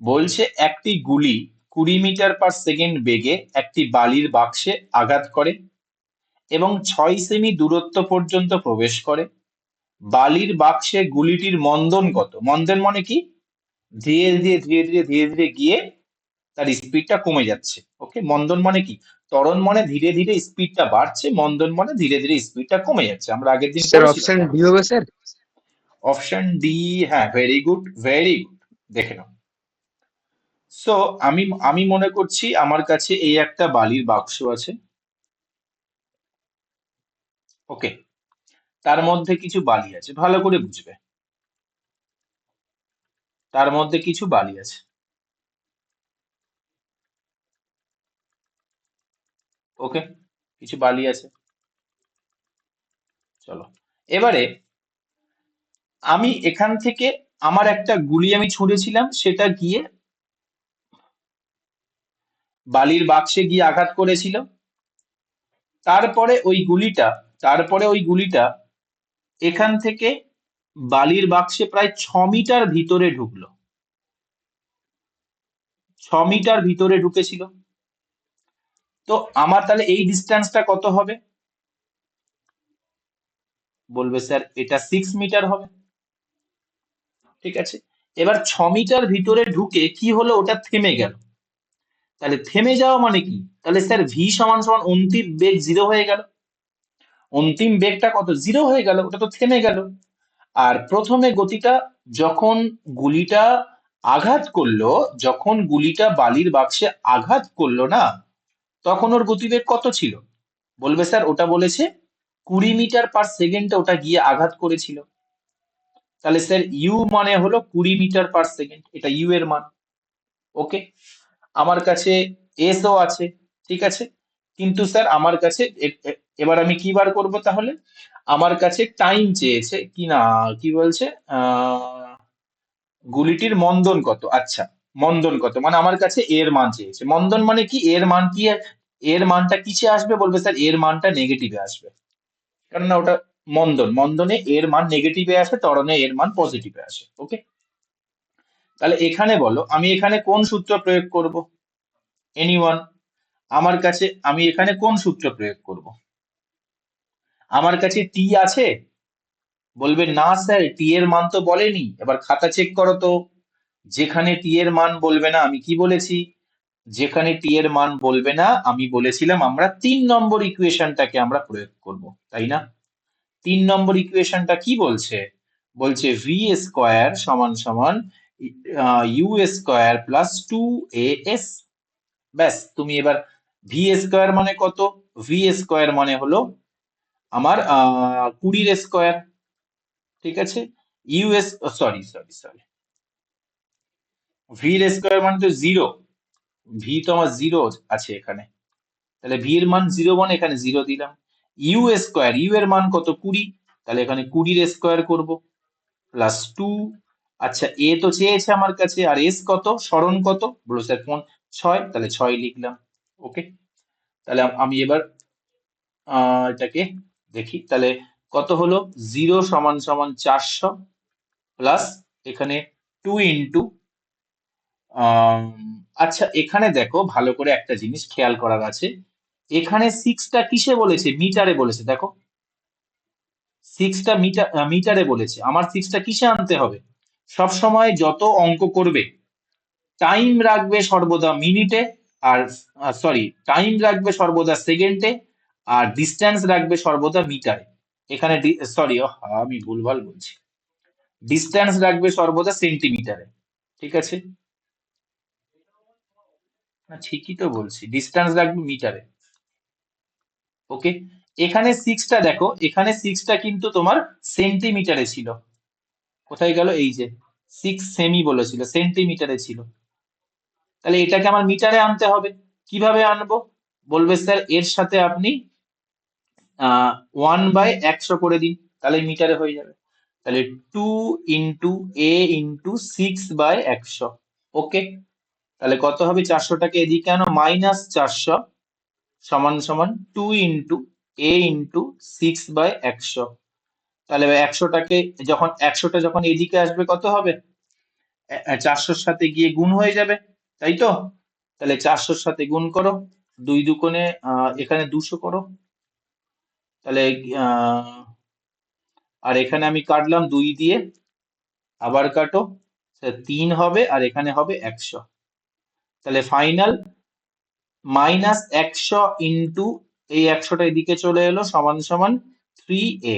S1: বলছে একটি গুলি 20 মিটার/সেকেন্ড বেগে একটি বালির বাক্সে আঘাত করে এবং 6 সেমি দূরত্ব পর্যন্ত প্রবেশ করে। বালির বাক্সে গুলিটির মন্দন কত? মন্দন মানে কি? ধীরে ধীরে ধীরে ধীরে ধীরে ধীরে গিয়ে তার স্পিডটা কমে যাচ্ছে। ওকে, মন্দন মানে কি? ত্বরণ মানে ধীরে ধীরে স্পিডটা বাড়ছে, মন্দন মানে ধীরে ধীরে স্পিডটা কমে যাচ্ছে। আমরা আগের দিন
S3: স্যার
S1: পড়েছিলাম
S3: অপশন
S1: না?
S3: ডি হবে স্যার?
S1: অপশন ডি, হ্যাঁ, ভেরি গুড, ভেরি গুড। দেখে নাও। সো আমি আমি মনে করছি আমার কাছে এই একটা বালির বাক্স আছে। ওকে, তার মধ্যে কিছু বালি আছে, ভালো করে বুঝবে। তার মধ্যে কিছু বালি আছে। ওকে, কিছু বালি আছে। চলো, এবারে আমি এখান থেকে আমার একটা গুলি আমি ছুঁড়েছিলাম, সেটা গিয়ে বালির বাক্সে গিয়ে আঘাত করেছিল। তারপরে ওই গুলিটা এখান থেকে বালির বাক্সে প্রায় 6 মিটার ভিতরে ঢুকলো। 6 মিটার ভিতরে ঢুকেছিল। তো আমার তাহলে এই ডিস্টেন্সটা কত হবে? বলবে স্যার এটা 6 মিটার হবে। ঠিক আছে, এবার 6 মিটার ভিতরে ঢুকে কি হলো? ওটা থেমে গেল। তাহলে থেমে যাওয়া মানে কি? তাহলে স্যার ভি সমান সমান অন্তিম বেগ 0 হয়ে গেল। অন্তিম বেগটা কত? 0 হয়ে গেল, ওটা তো থেমে গেল। আর প্রথমে গতিটা, যখন গুলিটা আঘাত করলো, যখন গুলিটা বালির বাক্সে আঘাত করলো না, তখন ওর গতিবেগ কত ছিল? বলবে স্যার ওটা বলেছে 20 মিটার/সেকেন্ডে ওটা গিয়ে আঘাত করেছিল। তাহলে স্যার ইউ মানে হলো 20 মিটার/সেকেন্ড, এটা ইউ এর মান। ওকে, আমার কাছে এস ও আছে। ঠিক আছে, কিন্তু স্যার আমার কাছে এবার আমি কি বার করব তাহলে? আমার কাছে টাইম চেয়েছে কি না, কি বলছে, আহ গুলিটির মন্দন কত। আচ্ছা, মন্দন কত মানে আমার কাছে এর মান চেয়েছে। মন্দন মানে কি? এর মান কি? এর মানটা কিসে আসবে? বলবে স্যার এর মানটা নেগেটিভে আসবে, কেননা ওটা মন্দন, মন্দনে এর মান নেগেটিভে আসে, ত্বরণে এর মান পজিটিভে আসে। ওকে, তাহলে এখানে বলো আমি এখানে কোন সূত্র প্রয়োগ করব? এনিওয়ান? আমার কাছে, আমি এখানে কোন সূত্র প্রয়োগ করব? আমার কাছে টি আছে? বলবে না স্যার টি এর মান তো বলেনি। এবার খাতা চেক করো তো। যেখানে টি এর মান বলবে না, আমি কি বলেছি? যেখানে টি এর মান বলবে না, আমি বলেছিলাম আমরা 3 নম্বর ইকুয়েশনটাকে আমরা প্রয়োগ করব, তাই না? 3 নম্বর ইকুয়েশনটা কি বলছে? বলছে ভি স্কোয়ার সমান সমান ইউ স্কোয়ার প্লাস 2as। ব্যাস, তুমি এবার ভি স্কোয়ার মানে কত? ভি স্কোয়ার মানে হলো আমার 20 স্কোয়ার। ঠিক আছে, US, sorry sorry sorry, V square মানে তো 0। ভি তো আমার 0 আছে এখানে, তাহলে ভি এর মান 0 মানে এখানে 0 দিলাম। ইউ স্কোয়ার, ইউ এর মান কত? 20, তাহলে এখানে 20 স্কোয়ার করব প্লাস 2। আচ্ছা, এ তো চেয়েছে আমার কাছে, আর এস কত, স্মরণ কত? বলো স্যার কোন 6, তাহলে 6 লিখলাম। ওকে, তাহলে আমি এবার এটাকে দেখি, তাহলে কত হলো? 0 সমান সমান 400 প্লাস এখানে 2 ইন্টু, আচ্ছা এখানে দেখো ভালো করে একটা জিনিস খেয়াল করার আছে। এখানে 6টা কিসে বলেছে? মিটারে বলেছে। দেখো, 6টা মিটারে বলেছে। আমার 6টা কিসে আনতে হবে? সব সময় যত অঙ্ক করবে, টাইম রাখবে সর্বদা মিনিটে, আর সরি, টাইম রাখবে সর্বদা সেকেন্ডে, আর ডিস্টেন্স রাখবে সর্বদা মিটারে। এখানে সরি, আমি ভুলভাল বলছি, ডিস্টেন্স রাখবে সর্বদা সেন্টিমিটারে। ঠিক আছে, না ঠিকই তো বলছি, ডিস্টেন্স রাখবে মিটারে। ওকে, এখানে 6টা দেখো, এখানে 6টা কিন্তু তোমার সেন্টিমিটারে ছিল। কোথায় গেল? এই যে 6 সেমি বলেছিল, সেন্টিমিটারে ছিল। তাহলে এটাকে আমার মিটারে আনতে হবে। কিভাবে আনবো? বলবে স্যার এর সাথে আপনি 1/100 করে দিন, তাহলে মিটারে হয়ে যাবে। তাহলে 2 ইন্টু এ ইন্টু 6/100। ওকে, তাহলে কত হবে? 400টাকে এদিকে আনো, -400 সমান সমান 2 ইন্টু a ইন্টু 6/100। তাহলে 100টাকে যখন 100টা যখন এদিকে আসবে কত হবে? 400-র সাথে গিয়ে গুণ হয়ে যাবে, তাই তো? তাহলে 400-র সাথে গুণ করো, 2 দুগুণে এখানে 200 করো, তাহলে আর এখানে আমি কাটলাম 2 দিয়ে, আবার কাটো, 3 হবে, আর এখানে হবে 100। তাহলে ফাইনাল -100 ইন্টু এই 100টা এদিকে চলে এলো সমান সমান 3a।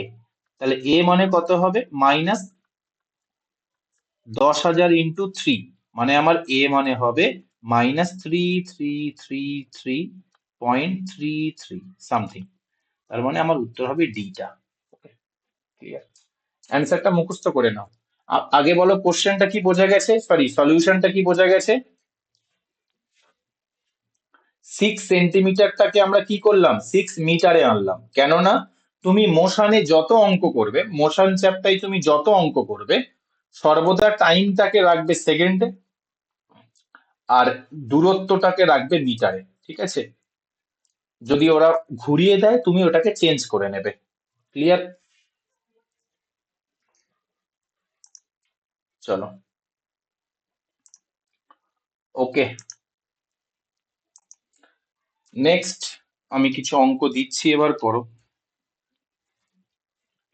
S1: তাহলে a মানে কত হবে? -10,000 ইন্টু 3, মানে আমার a মানে হবে -3333.33 সামথিং। তার মানে আমার উত্তর হবে ডিটা। ক্লিয়ার? অ্যান্সারটা মুখস্থ করে নাও। আগে বলো কোশ্চেনটা কি বোঝা গেছে, সরি সলিউশনটা কি বোঝা গেছে? 6 সেন্টিমিটারটাকে আমরা কি করলাম? 6 মিটারে আনলাম। কেননা তুমি মোশনে যত অঙ্ক করবে, মোশন চ্যাপ্টারে তুমি যত অঙ্ক করবে, সর্বদা টাইমটাকে রাখবে সেকেন্ডে আর দূরত্বটাকে রাখবে মিটারে, ঠিক আছে? যদি ওরা ঘুরিয়ে দেয় তুমি ওটাকে চেঞ্জ করে নেবে। ক্লিয়ার? চলো, ওকে, নেক্সট আমি কিছু অঙ্ক দিচ্ছি, এবার করো।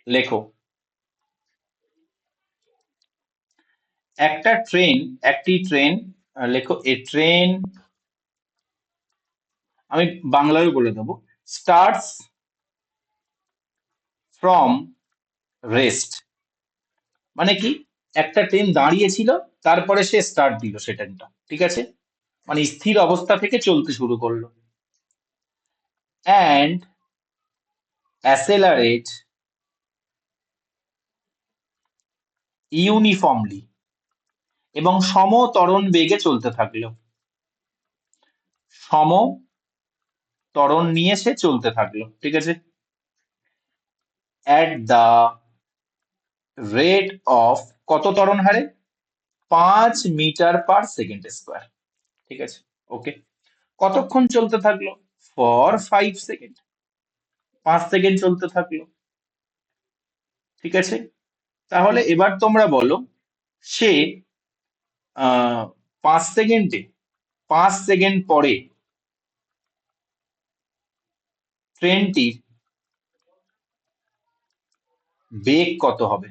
S1: লেখো, একটি ট্রেন, লেখো এ ট্রেন, আমি বাংলায় বলে দেবো, স্টার্টস ফ্রম রেস্ট। মানে কি? একটা ট্রেন দাঁড়িয়েছিল, তারপরে সে স্টার্ট দিল সে ট্রেনটা, ঠিক আছে? মানে স্থির অবস্থা থেকে চলতে শুরু করলো। অ্যান্ড অ্যাসেলারেট ইউনিফর্মলি, এবং সম ত্বরণ বেগে চলতে থাকলো। সম ত্বরণ নিয়ে সে চলতে থাকলো, ঠিক আছে? অ্যাট দ্য রেট অফ, কত ত্বরণ হারে? 5 মিটার পার সেকেন্ড স্কোয়ার, ঠিক আছে? ওকে, কতক্ষণ চলতে থাকলো? ফর 5 সেকেন্ড, 5 সেকেন্ড চলতে থাকলো, ঠিক আছে? তাহলে এবার তোমরা বলো, সে 5 সেকেন্ডে 5 সেকেন্ড পরে ট্রেনটির বেগ কত হবে?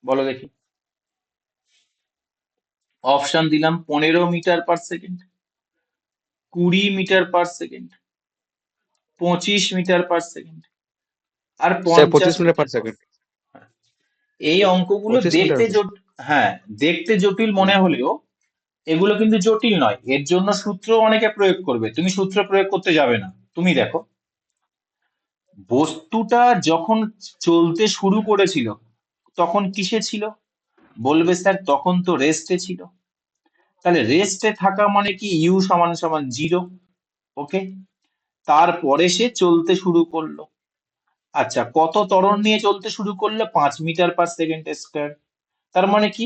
S1: বলো দেখি। অপশন দিলাম 15 metre per second, 20 metre per second, 25 metre per second, আর
S3: sir
S1: 50
S3: 25 metre
S1: metre
S3: per
S1: per.
S3: Second.
S1: এই অঙ্কগুলো
S3: 25 মিটার
S1: দেখতে
S3: হবে।
S1: জটিল, হ্যাঁ, দেখতে জটিল মনে হলেও এগুলো কিন্তু জটিল নয়। এর জন্য সূত্র অনেকে প্রয়োগ করবে, তুমি সূত্র প্রয়োগ করতে যাবে না। তুমি দেখো, বস্তুটা যখন চলতে শুরু করেছিল তখন কিসে ছিল? বলবে স্যার তখন তো রেস্টে ছিল। তাহলে রেস্টে থাকা মানে কি? ইউ সমান সমান 0। ওকে, তারপরে সে চলতে শুরু করলো। আচ্ছা, কত ত্বরণ নিয়ে চলতে শুরু করলো? 5 মিটার পার সেকেন্ড স্কোয়ার। তার মানে কি?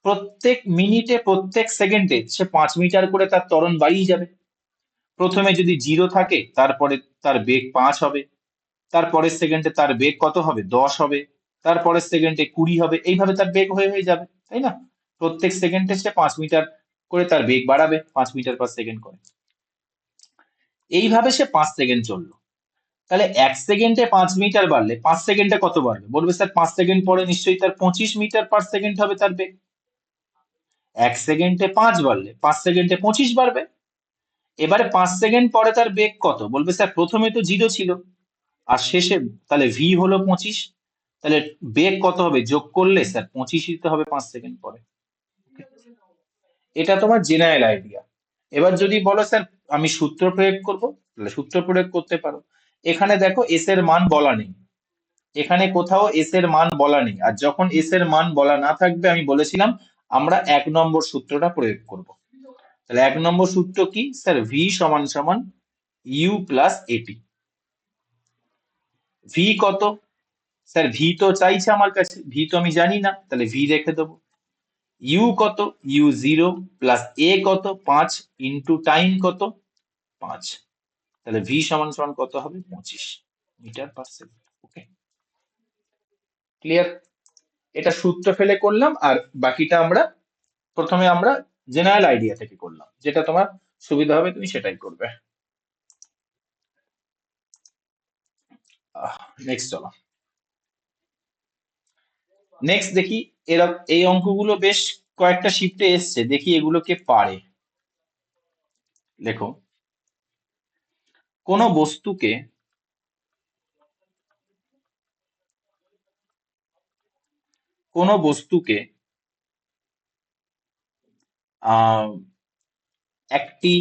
S1: প্রত্যেক মিনিটে প্রত্যেক সেকেন্ডে সে 5 মিটার করে তার ত্বরণ বাড়িয়ে যাবে। প্রথমে যদি 0 থাকে, তারপরে তার বেগ 5 হবে, তারপরের সেকেন্ডে তার বেগ কত হবে? 10 হবে, তারপরের সেকেন্ডে 20 হবে, এইভাবে তার বেগ হয়ে হয়ে যাবে, তাই না? প্রত্যেক সেকেন্ডে সে 5 মিটার করে তার বেগ বাড়াবে, 5 মিটার পার সেকেন্ড করে। এইভাবে সে 5 সেকেন্ড চললো। তাহলে 1 সেকেন্ডে 5 মিটার বাড়লে 5 সেকেন্ডে কত বাড়বে? বলবে স্যার 5 সেকেন্ড পরে নিশ্চয়ই তার 25 মিটার পার সেকেন্ড হবে তার বেগ। 1 সেকেন্ডে 5 বাড়লে 5 সেকেন্ডে 25 বাড়বে। এবারে 5 সেকেন্ড পরে তার বেগ কত? বলবে স্যার প্রথমে তো 0 ছিল, আর শেষে তাহলে ভি হলো 25, তাহলে বেগ কত হবে? যোগ করলে স্যার 25 দিতে হবে 5 সেকেন্ড পরে। এটা তোমার জেনারেল আইডিয়া। এবার যদি বলো স্যার আমি সূত্র প্রয়োগ করব, তাহলে সূত্র প্রয়োগ করতে পারো। এখানে দেখো এস এর মান বলা নেই, এখানে কোথাও এস এর মান বলা নেই। আর যখন এস এর মান বলা না থাকবে, আমি বলেছিলাম আমরা 1 নম্বর সূত্রটা প্রয়োগ করব। তাহলে 1 নম্বর সূত্র কি? স্যার ভি সমান সমান ইউ প্লাস এটি। ভি কত? স্যার ভি তো চাইছে আমার কাছে, ভি তো আমি জানি না, তাহলে ভি রেখে দেবো। ইউ কত, u0 প্লাস এ কত 5 ইন্টু টাইম কত 5, তাহলে ভি সমান সমান কত হবে 25 মিটার পার সেকেন্ড। ওকে, ক্লিয়ার? এটা সূত্র ফেলে করলাম, আর বাকিটা প্রথমে আমরা জেনারেল আইডিয়া থেকে করলাম, যেটা তোমার সুবিধা হবে তুমি সেটাই করবে। নেক্সট চলো, নেক্সট দেখি। এই অঙ্কগুলো বেশ কয়েকটা শিফটে এসছে, দেখি এগুলোকে পারে। দেখো, কোনো বস্তুকে আহ একটি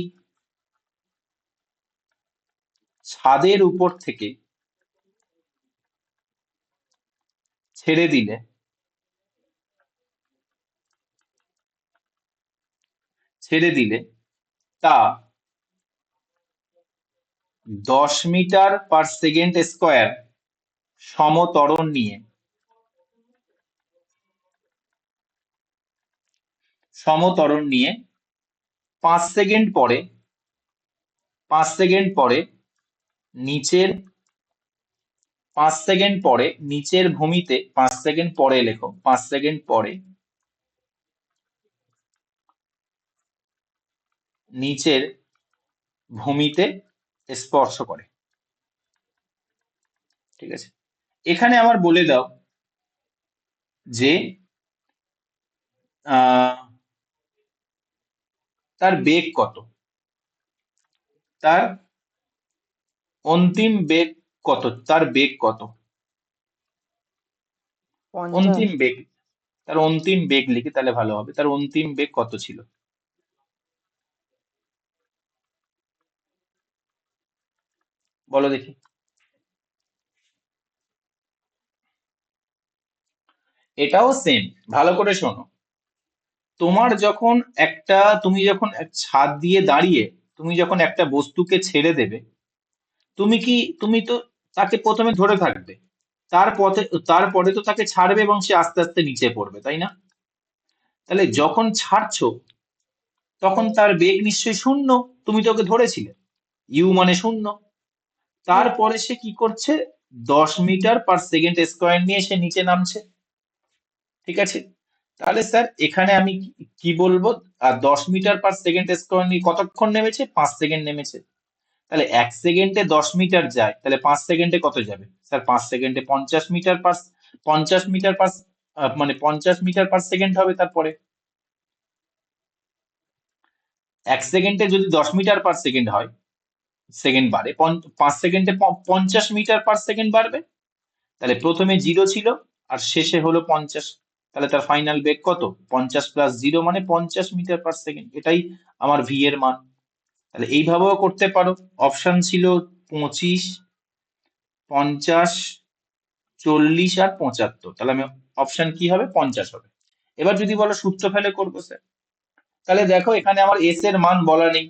S1: ছাদের উপর থেকে ছেড়ে দিলে তা 10 মিটার পার সেকেন্ড স্কোয়ার সমত্বরণ নিয়ে 5 সেকেন্ড পরে নিচের 5 সেকেন্ড পরে নিচের ভূমিতে 5 সেকেন্ড পরে লেখো 5 সেকেন্ড পরে নিচের ভূমিতে স্পর্শ করে। ঠিক আছে, এখানে আমার বলে দাও যে তার বেগ কত, তার অন্তিম বেগ কত, তার বেগ কত,
S2: 50।
S1: অন্তিম বেগ, তার অন্তিম বেগ লিখি তাহলে ভালো হবে। তার অন্তিম বেগ কত ছিল বলো দেখি। এটাও সেম, ভালো করে শোনো। তুমি যখন ছাদ দিয়ে দাঁড়িয়ে তুমি যখন একটা বস্তুকে ছেড়ে দেবে, তুমি তো তাকে প্রথমে ধরে থাকবে, তারপরে তো তাকে ছাড়বে এবং সে আস্তে আস্তে নিচে পড়বে, তাই না? তাহলে যখন ছাড়ছো তখন তার বেগ নিশ্চয়ই শূন্য, তুমি তো ওকে ধরেছিলে, ইউ মানে শূন্য। তারপরে সে কি করছে, 10 মিটার পার সেকেন্ড স্কোয়ার নিয়ে সে নিচে নামছে। ঠিক আছে, তাহলে স্যার এখানে আমি কি বলবো, 10 মিটার পার সেকেন্ড স্কোয়ার নিয়ে কতক্ষণ নেমেছে, 5 সেকেন্ড নেমেছে। তাহলে 1 সেকেন্ডে 10 মিটার যায়, তাহলে 5 সেকেন্ডে কত যাবে স্যার? 5 সেকেন্ডে 50 মিটার পার 50 মিটার পার মানে 50 মিটার পার সেকেন্ড হবে। তারপরে 1 সেকেন্ডে যদি 10 মিটার পার সেকেন্ড হয়, সেকেন্ড বাড়ে, 5 সেকেন্ডে 50 মিটার পার সেকেন্ড বাড়বে। তাহলে প্রথমে 0 ছিল আর শেষে হলো 50, তাহলে তার ফাইনাল বেগ কত? 50 প্লাস 0 মানে 50 মিটার পার সেকেন্ড। এটাই আমার ভি এর মান। তাহলে এইভাবেও করতে পারো। অপশন ছিল 25, 50, 40 আর 75, তাহলে আমি অপশন কি হবে, 50 হবে। এবার যদি বলো সূত্র ফেলে করবো স্যার, তাহলে দেখো এখানে আমার এস এর মান বলা নেই,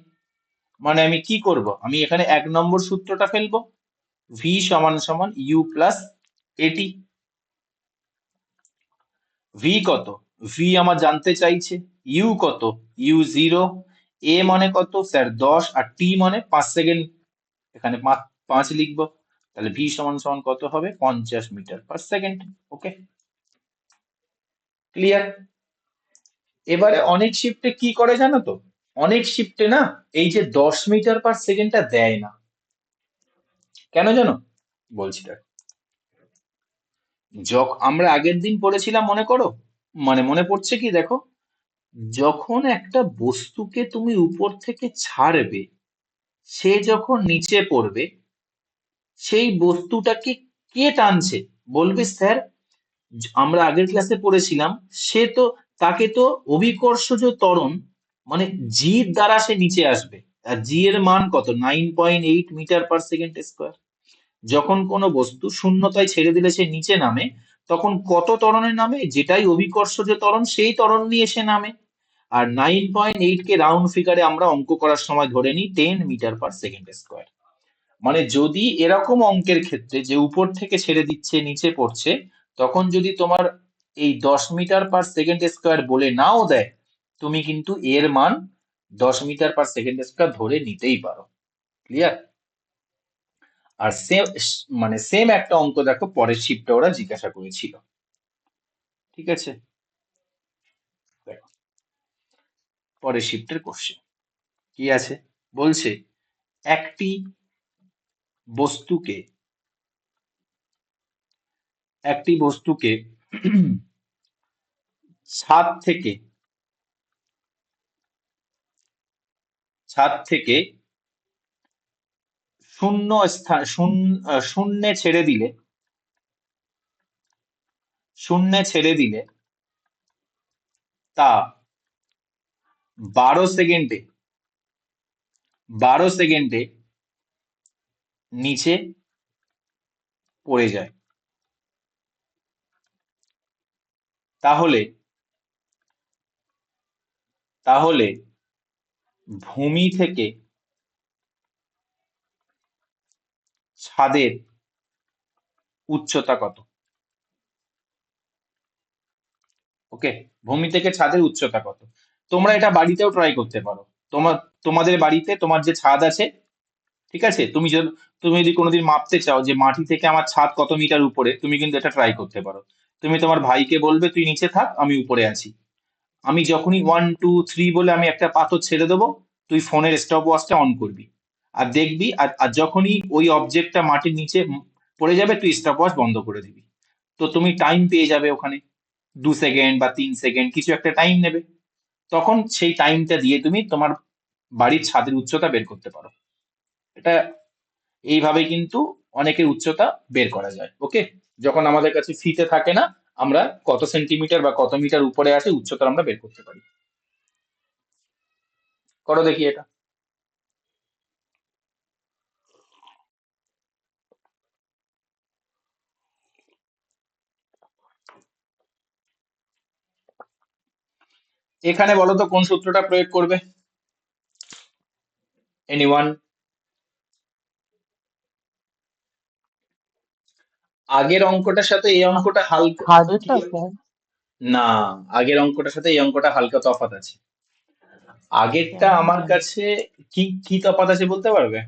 S1: মানে আমি কি করব, আমি এখানে 1 নম্বর সূত্রটা ফেলবো, ভি সমান সমান ইউ প্লাস এটি। ভি কত, ভি আমার জানতে চাইছে, ইউ কত, u0, এ মানে কত স্যার 10, আর টি মানে 5 সেকেন্ড, এখানে 5 লিখবো। তাহলে ভি সমান সমান কত হবে, 50 মিটার পার সেকেন্ড। ওকে, ক্লিয়ার? এবারে অনেক শিফটে কি করে জানো তো, অনেক শিফটে না এই যে 10 মিটার পার সেকেন্ডটা দেয় না, কেন জানো? বলছি দেখ, আমরা আগের দিন পড়েছিলাম মনে করো, মানে মনে পড়ছে কি দেখো, যখন একটা বস্তুকে তুমি উপর থেকে ছাড়বে, সে যখন নিচে পড়বে, সেই বস্তুটাকে কে টানছে? বলবে স্যার, আমরা আগের ক্লাসে পড়েছিলাম, তাকে তো অভিকর্ষজ ত্বরণ মানে জির দ্বারা সে নিচে আসবে। আর জি এর মান কত, 9.8 মিটার পার সেকেন্ড স্কোয়ার। যখন কোনো বস্তু শূন্যতায় ছেড়ে দিলে সে নিচে নামে, তখন কত ত্বরণে নামে, যেটাই অভিকর্ষজ ত্বরণ সেই ত্বরণ নিয়ে সে নামে। আর 9.8 কে রাউন্ড ফিগারে আমরা অঙ্ক করার সময় ধরে নিই 10 মিটার পার সেকেন্ড স্কোয়ার। মানে যদি এরকম অঙ্কের ক্ষেত্রে যে উপর থেকে ছেড়ে দিচ্ছে নিচে পড়ছে, তখন যদি তোমার এই 10 মিটার পার সেকেন্ড স্কোয়ার বলে নাও দেয়, তুমি কিন্তু এর মান 10 মিটার পার সেকেন্ড স্কোয়ার ধরে নিতেই পারো। ক্লিয়ার? আর সেম, মানে সেম একটা অঙ্ক দেখো পরের শিফটে ওরা জিজ্ঞাসা করেছিল। ঠিক আছে, দেখো পরের শিফটের কোশ্চেন কি আছে, বলছে একটি বস্তুকে ছাদ থেকে শূন্য স্থান শূন্যে ছেড়ে দিলে তা 12 সেকেন্ডে নিচে পড়ে যায়, তাহলে ভূমি থেকে ছাদের উচ্চতা কত? ওকে, ভূমি থেকে ছাদের উচ্চতা কত? তোমরা এটা বাড়িতেও ট্রাই করতে পারো। তোমাদের বাড়িতে তোমার যে ছাদ আছে, ঠিক আছে, তুমি যদি কোনোদিন মাপতে চাও যে মাটি থেকে আমার ছাদ কত মিটার উপরে, তুমি কিন্তু এটা ট্রাই করতে পারো। তুমি তোমার ভাইকে বলবে তুই নিচে থাক, আমি উপরে আছি। আমি যখনই 1 2 3 বলে আমি একটা পাথর ছেড়ে দেবো, তুই ফোনের স্টপ ওয়াচটা অন করবি আর দেখবি, আর যখনই ওই অবজেক্টটা মাটির নিচে পড়ে যাবে, তুই স্টপ ওয়াচ বন্ধ করে দিবি। তো তুমি টাইম পেয়ে যাবে ওখানে, 2 সেকেন্ড বা 3 সেকেন্ড, কিছু একটা টাইম নেবে। তখন সেই টাইমটা দিয়ে তুমি তোমার বাড়ির ছাদের উচ্চতা বের করতে পারো। এটা এইভাবে কিন্তু অনেকের উচ্চতা বের করা যায়। ওকে, যখন আমাদের কাছে ফিতে থাকে না, আমরা কত সেন্টিমিটার বা কত মিটার উপরে আছে উচ্চতা আমরা বের করতে পারি। করো দেখি এটা। এখানে বলো তো কোন সূত্রটা প্রয়োগ করবে? এনিওয়ান? আগের অঙ্কটার সাথে এই অঙ্কটা হালকা
S2: আগেরটা স্যার?
S1: না, আগের অঙ্কটার সাথে এই অঙ্কটা হালকা তফাৎ আছে। আগেরটা
S2: কেমন
S1: আমার
S2: জানি।
S1: কাছে কি কি তফাৎ আছে বলতে পারবে?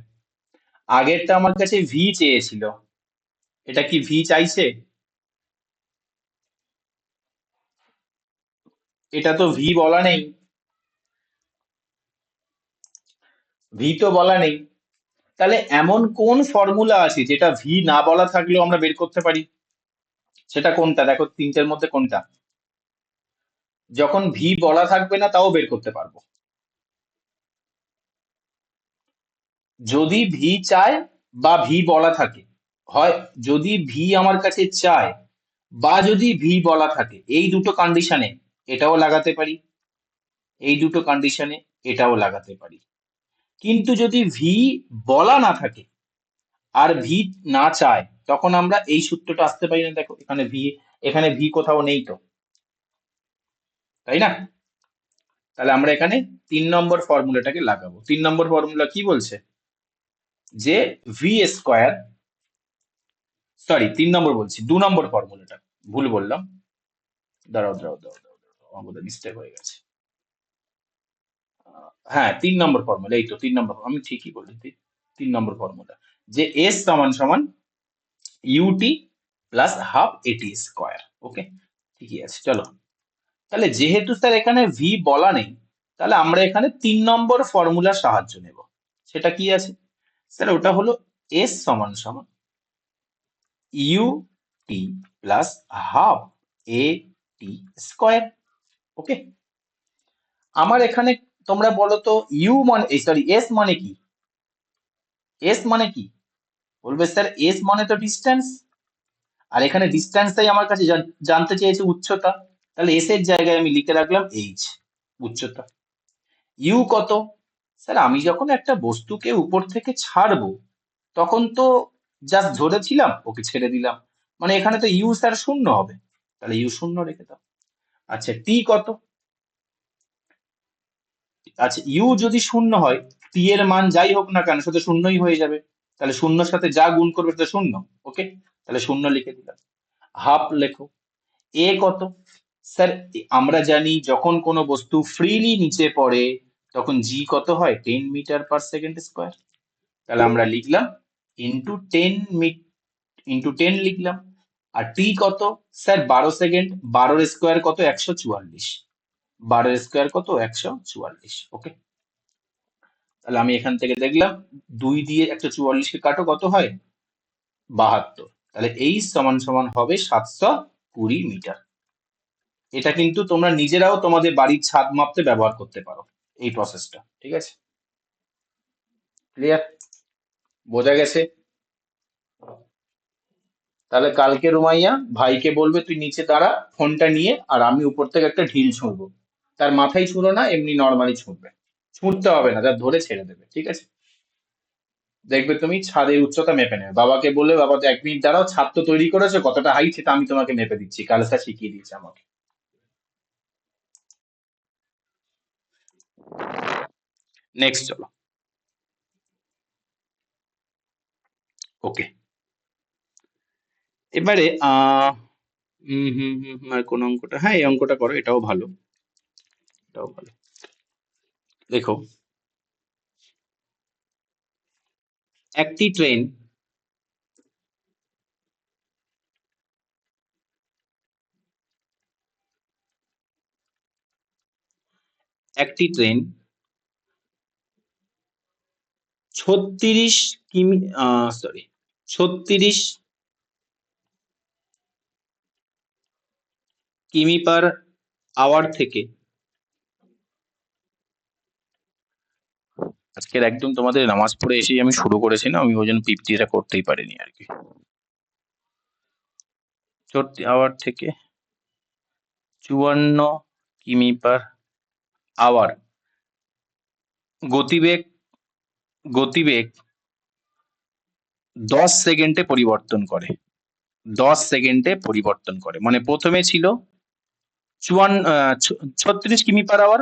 S1: আগেরটা আমার কাছে ভি চেয়েছিল, এটা কি ভি চাইছে? এটা তো ভি বলা নেই, ভি তো বলা নেই। তাহলে এমন কোন ফর্মুলা আছে যেটা ভি না বলা থাকলেও আমরা বের করতে পারি? সেটা কোনটা দেখো, তিনটের মধ্যে কোনটা যখন ভি বলা থাকবে না তাও বের করতে পারবো? যদি ভি চায় বা ভি বলা থাকে, হয় যদি ভি আমার কাছে চায় বা যদি ভি বলা থাকে, এই দুটো কন্ডিশনে এটাও লাগাতে পারি, এই দুটো কন্ডিশনে এটাও লাগাতে পারি। কিন্তু যদি ভি বলা না থাকে আর ভি না চায়, তখন আমরা এই সূত্রটা আসতে পারি না। দেখো এখানে ভি কোথাও নেই তো, তাই না? তাহলে আমরা এখানে 3 নম্বর ফর্মুলাটাকে লাগাবো। 3 নম্বর ফর্মুলা কি বলছে? যে ভি স্কোয়ার, সরি 3 নম্বর বলছি, 2 নম্বর ফর্মুলাটা ভুল বললাম। দাঁড়াও, আমাদের মিস্টেক হয়ে গেছে। হ্যাঁ, 3 নম্বর ফর্মুলা, এই তো 3 নম্বর, আমি ঠিকই বলি, 3 নম্বর ফর্মুলা, যে এস সমান সমান ইউটি প্লাস হাফ এটি স্কোয়ার। ওকে, ঠিকই আছে। চলো, তাহলে যেহেতু স্যার এখানে ভি বলা নেই, তাহলে আমরা এখানে 3 নম্বর ফর্মুলার সাহায্য নেব। সেটা কি আছে স্যার? ওটা হলো এস সমান সমান ইউ টি প্লাস হাফ এ টি স্কোয়ার। ওকে, আমার এখানে তোমরা বলো তো ইউ মানে, সরি, এস মানে কি? এস মানে কি বলবে স্যার? এস মানে তো ডিস্টেন্স, আর এখানে ডিস্টেন্সটাই আমার কাছে জানতে চেয়েছে উচ্চতা। তাহলে এস এর জায়গায় আমি লিখে রাখলাম এইচ, উচ্চতা। ইউ কত? স্যার আমি যখন একটা বস্তুকে উপর থেকে ছাড়বো, তখন তো জাস্ট ধরেছিলাম, ওকে ছেড়ে দিলাম, মানে এখানে তো ইউ স্যার 0 হবে, তাহলে ইউ 0 রেখে দাও। আচ্ছা, টি কত? আচ্ছা, ইউ যদি 0 হয়, টি এর মান যাই হোক না কেন সেটা 0ই হয়ে যাবে, তাহলে 0-র সাথে যা গুণ করবে সেটা 0। ওকে, তাহলে 0 লিখে দিলাম। হাফ লেখো, এ কত? স্যার আমরা জানি যখন কোনো বস্তু ফ্রিলি নিচে পড়ে তখন জি কত হয়? 10 মিটার পার সেকেন্ড স্কোয়ার। তাহলে আমরা লিখলাম ইন্টু 10 লিখলাম। আর টি কত? স্যার 12 সেকেন্ড, 12 স্কোয়ার কত? 144। 12 স্কোয়ার কত? 144। ওকে, তাহলে আমি এখান থেকে দেখলাম 2 দিয়ে 144 কে কাটো, কত হয়? 72। তাহলে এই সমান সমান হবে 720 মিটার। এটা কিন্তু তোমরা নিজেরাও তোমাদের বাড়ির ছাদ মাপতে ব্যবহার করতে পারো এই প্রসেসটা। ঠিক আছে, ক্লিয়ার? বোঝা গেছে? তাহলে কালকে রুমাইয়া ভাইকে বলবে তুই নিচে দাঁড়া ফোনটা নিয়ে, আর আমি উপর থেকে একটা ঢিল ছুঁড়বো। তার মাথায় ছুঁড়ো না, এমনি নর্মালি ছুঁড়বে, ছুঁড়তে হবে না, তার ধরে ছেড়ে দেবে। ঠিক আছে, দেখবে তুমি ছাদের উচ্চতা মেপে নেবে। বাবাকে বললে বাবা তো 1 মিনিট দাঁড়াও, ছাদ তো তৈরি করেছো, কতটা হাইট সেটা আমি তোমাকে মেপে দিচ্ছি, কালসা শিখিয়ে দিয়েছে আমাকে। নেক্সট চলো। ওকে, এবারে আর কোন অঙ্কটা? হ্যাঁ, এই অঙ্কটা করো, এটাও ভালো, এটাও ভালো। দেখো, একটি ট্রেন একটি ট্রেন 36 কিমি 36 কিমি পার আওয়ার থেকে, আজকের একদম তোমাদের নামাজ পড়ে এসেই আমি শুরু করেছি না, আমি ওই জন্য পিপিটিটা করতেই পারিনি আর কি। 34 আওয়ার থেকে 54 কিমি পার আওয়ার গতিবেগ 10 সেকেন্ডে পরিবর্তন করে। 10 সেকেন্ডে পরিবর্তন করে, মানে প্রথমে ছিল 36 কিমি পার আওয়ার,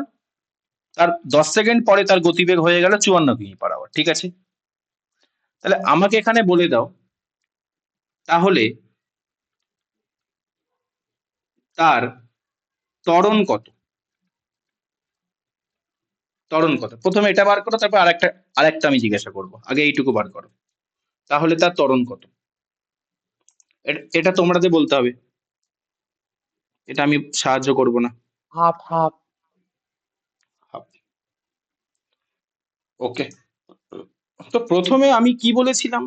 S1: তার 10 সেকেন্ড পরে তার গতিবেগ হয়ে গেল 54 কিমি পার আওয়ার। ঠিক আছে, তাহলে আমাকে এখানে বলে দাও তাহলে তার ত্বরণ কত? ত্বরণ কত? প্রথমে এটা বার করো, তারপর আরেকটা আমি জিজ্ঞাসা করবো, আগে এইটুকু বার করো। তাহলে তার ত্বরণ কত? এটা তোমাদের বলতে হবে, এটা আমি সাহায্য করব না।
S2: Half half.
S1: ওকে, তো প্রথমে আমি কি বলেছিলাম?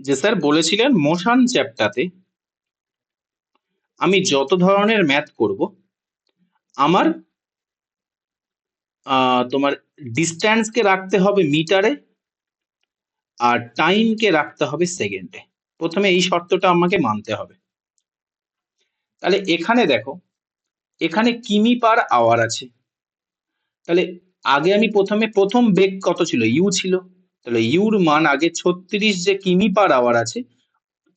S1: যে স্যার বলেছিলেন মোশন চ্যাপ্টারতে আমি যত ধরনের ম্যাথ করব আমার তোমার ডিস্টেন্সকে রাখতে হবে মিটারে আর টাইমকে রাখতে হবে সেকেন্ডে। প্রথমে এই শর্তটা আমাকে মানতে হবে। তাহলে এখানে দেখো, এখানে কিমি পার আওয়ার আছে, তাহলে আগে আমি প্রথম বেগ কত ছিল? ইউ ছিল। তাহলে ইউর মান আগে 36 যে কিমি পার আওয়ার আছে,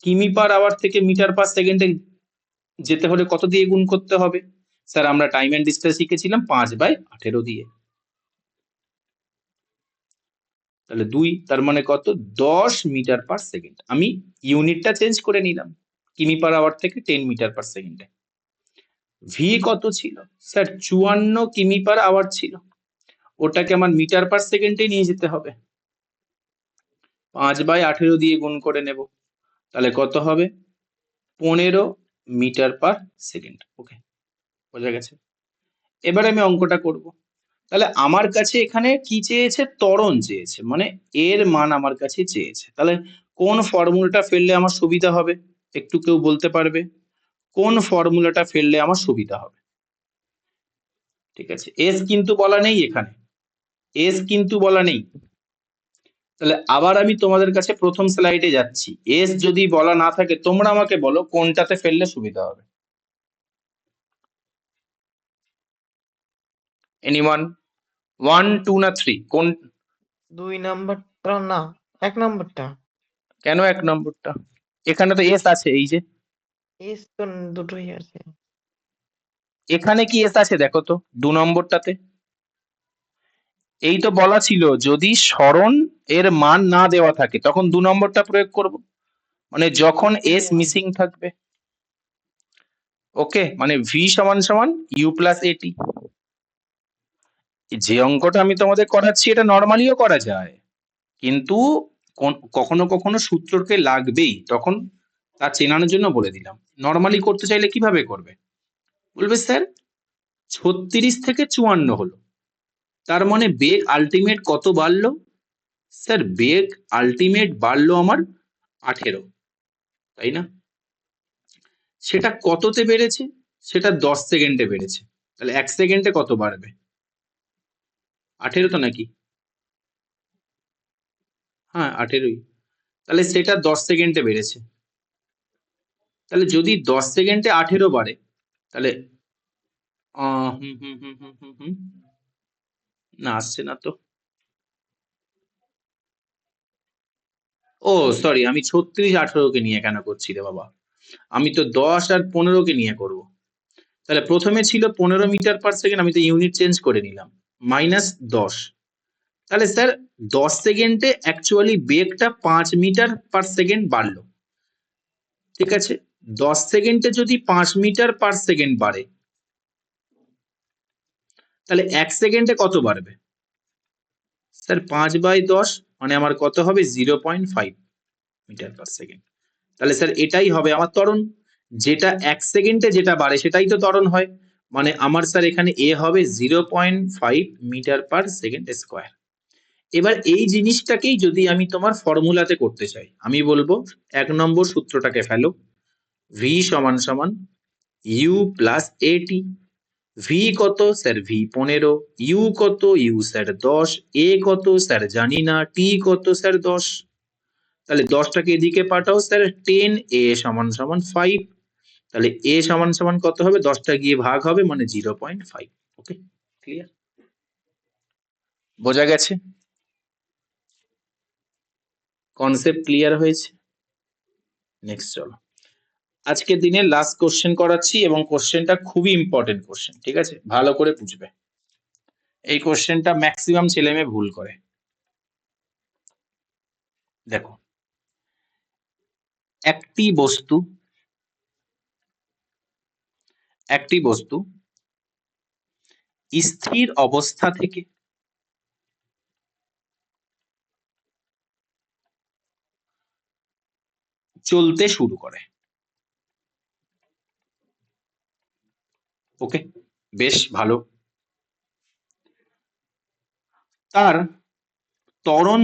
S1: কিমি পার আওয়ার থেকে মিটার পার সেকেন্ডে যেতে হলে কত দিয়ে গুণ করতে হবে? স্যার আমরা টাইম এন্ড ডিস্টেন্স শিখেছিলাম 5/18 দিয়ে। তাহলে 2, তার মানে কত? 10 মিটার পার সেকেন্ড। আমি ইউনিটটা চেঞ্জ করে নিলাম, কিমি পার আওয়ার থেকে 10 মিটার পার সেকেন্ডে। ভি কত ছিল? স্যার 54 কিমি পার আওয়ার ছিল, ওটাকে আমার মিটার পার সেকেন্ডে নিয়ে যেতে হবে, 5/18 দিয়ে গুণ করে নেব। তাহলে কত হবে? 15 মিটার পার সেকেন্ড। ওকে, বোঝা গেছে? এবার আমি অঙ্কটা করব। তাহলে আমার কাছে এখানে কি চেয়েছে? ত্বরণ চেয়েছে, মানে এর মান আমার কাছে চেয়েছে। তাহলে কোন ফর্মুলাটা ফেললে আমার সুবিধা হবে? একটু কেউ বলতে পারবে কোন ফর্মুলাটা ফেললে আমার সুবিধা হবে? ঠিক আছে, এস কিন্তু বলা নেই এখানে, এস কিন্তু বলা নেই। তাহলে আবার আমি তোমাদের কাছে প্রথম স্লাইডে যাচ্ছি, এস যদি বলা না থাকে তোমরা আমাকে বলো কোনটাতে ফেললে সুবিধা হবে। এনিওয়ান? 1, 2 না 3? কোন?
S2: 2 নাম্বারটা না, 1 নাম্বারটা।
S1: কেন 1 নম্বরটা? এখানে তো এস আছে, এই যে
S2: এস তো দুটোই আছে।
S1: এখানে কি এস আছে দেখো তো 2 নম্বরটাতে। এই তো বলা ছিল যদি সরণ এর মান না দেওয়া থাকে তখন 2 নম্বরটা প্রয়োগ করব, মানে যখন এস মিসিং থাকবে। ওকে, মানে ভি সমান সমান ইউ প্লাস এটি। যে অঙ্কটা আমি তোমাদের করাচ্ছি এটা নর্মালিও করা যায়, কিন্তু কখনো কখনো সূত্রকে লাগবেই, তখন তা চেনানোর জন্য বলে দিলাম। নর্মালি করতে চাইলে কিভাবে করবে? বলবে স্যার 36 থেকে 54 হলো, তার মানে বেগ আলটিমেট কত বাড়লো? স্যার বেগ আলটিমেট বাড়লো আমার 18, তাই না? সেটা কততে বেড়েছে? সেটা 10 সেকেন্ডে বেড়েছে। তাহলে 1 সেকেন্ডে কত বাড়বে? 18 তো নাকি? হ্যাঁ 18ই। তাহলে সেটা 10 সেকেন্ডে বেড়েছে। তাহলে যদি 10 সেকেন্ডে 18 বাড়ে, তাহলে না আসছে না তো। ও সরি, আমি 36 18 কে নিয়ে কেন করছি রে বাবা, আমি তো 10 আর 15 কে নিয়ে করব। তাহলে প্রথমে ছিল 15 মিটার পার সেকেন্ড, আমি তো ইউনিট চেঞ্জ করে নিলাম, মাইনাস 10। তাহলে স্যার 10 সেকেন্ডে অ্যাকচুয়ালি বেগটা 5 মিটার পার সেকেন্ড বাড়লো। ঠিক আছে, 10 সেকেন্ডে যদি 5 মিটার পার সেকেন্ড বাড়ে, তাহলে 1 সেকেন্ডে কত বাড়বে? স্যার 5/10 মানে আমার কত হবে? 0.5 মিটার পার সেকেন্ড। তাহলে স্যার এটাই হবে আমার ত্বরণ। যেটা 1 সেকেন্ডে যেটা বাড়ে সেটাই তো ত্বরণ হয়, মানে আমার স্যার এখানে এ হবে 0.5 মিটার পার সেকেন্ড স্কোয়ার। এবার এই জিনিসটাকেই যদি আমি তোমার ফর্মুলাতে করতে চাই, আমি বলবো 1 নম্বর সূত্রটাকে ফেলো, ভি সমান সমান ইউ প্লাস এটি। ভি কত? স্যার ভি 15, ইউ কত? ইউ স্যার 10, এ কত? স্যার জানি না, টি কত? স্যার 10। তাহলে 10টাকে এদিকে পাঠাও স্যার, 10 এ সমান সমান 5। তাহলে এ সমান সমান কত হবে? 10টা গিয়ে ভাগ হবে, মানে 0.5। ওকে, ক্লিয়ার? বোঝা গেছে? কনসেপ্ট ক্লিয়ার হয়েছে? নেক্সট চলো, আজকের দিনে লাস্ট কোশ্চেন করাচ্ছি, এবং কোশ্চেনটা খুবই ইম্পর্টেন্ট কোশ্চেন, ঠিক আছে? ভালো করে বুঝবে। এই কোশ্চেনটা ম্যাক্সিমাম ছেলে মেয়ে ভুল করে। দেখো, একটি বস্তু স্থির অবস্থা থেকে চলতে শুরু করে। ওকে, বেশ ভালো। তার ত্বরণ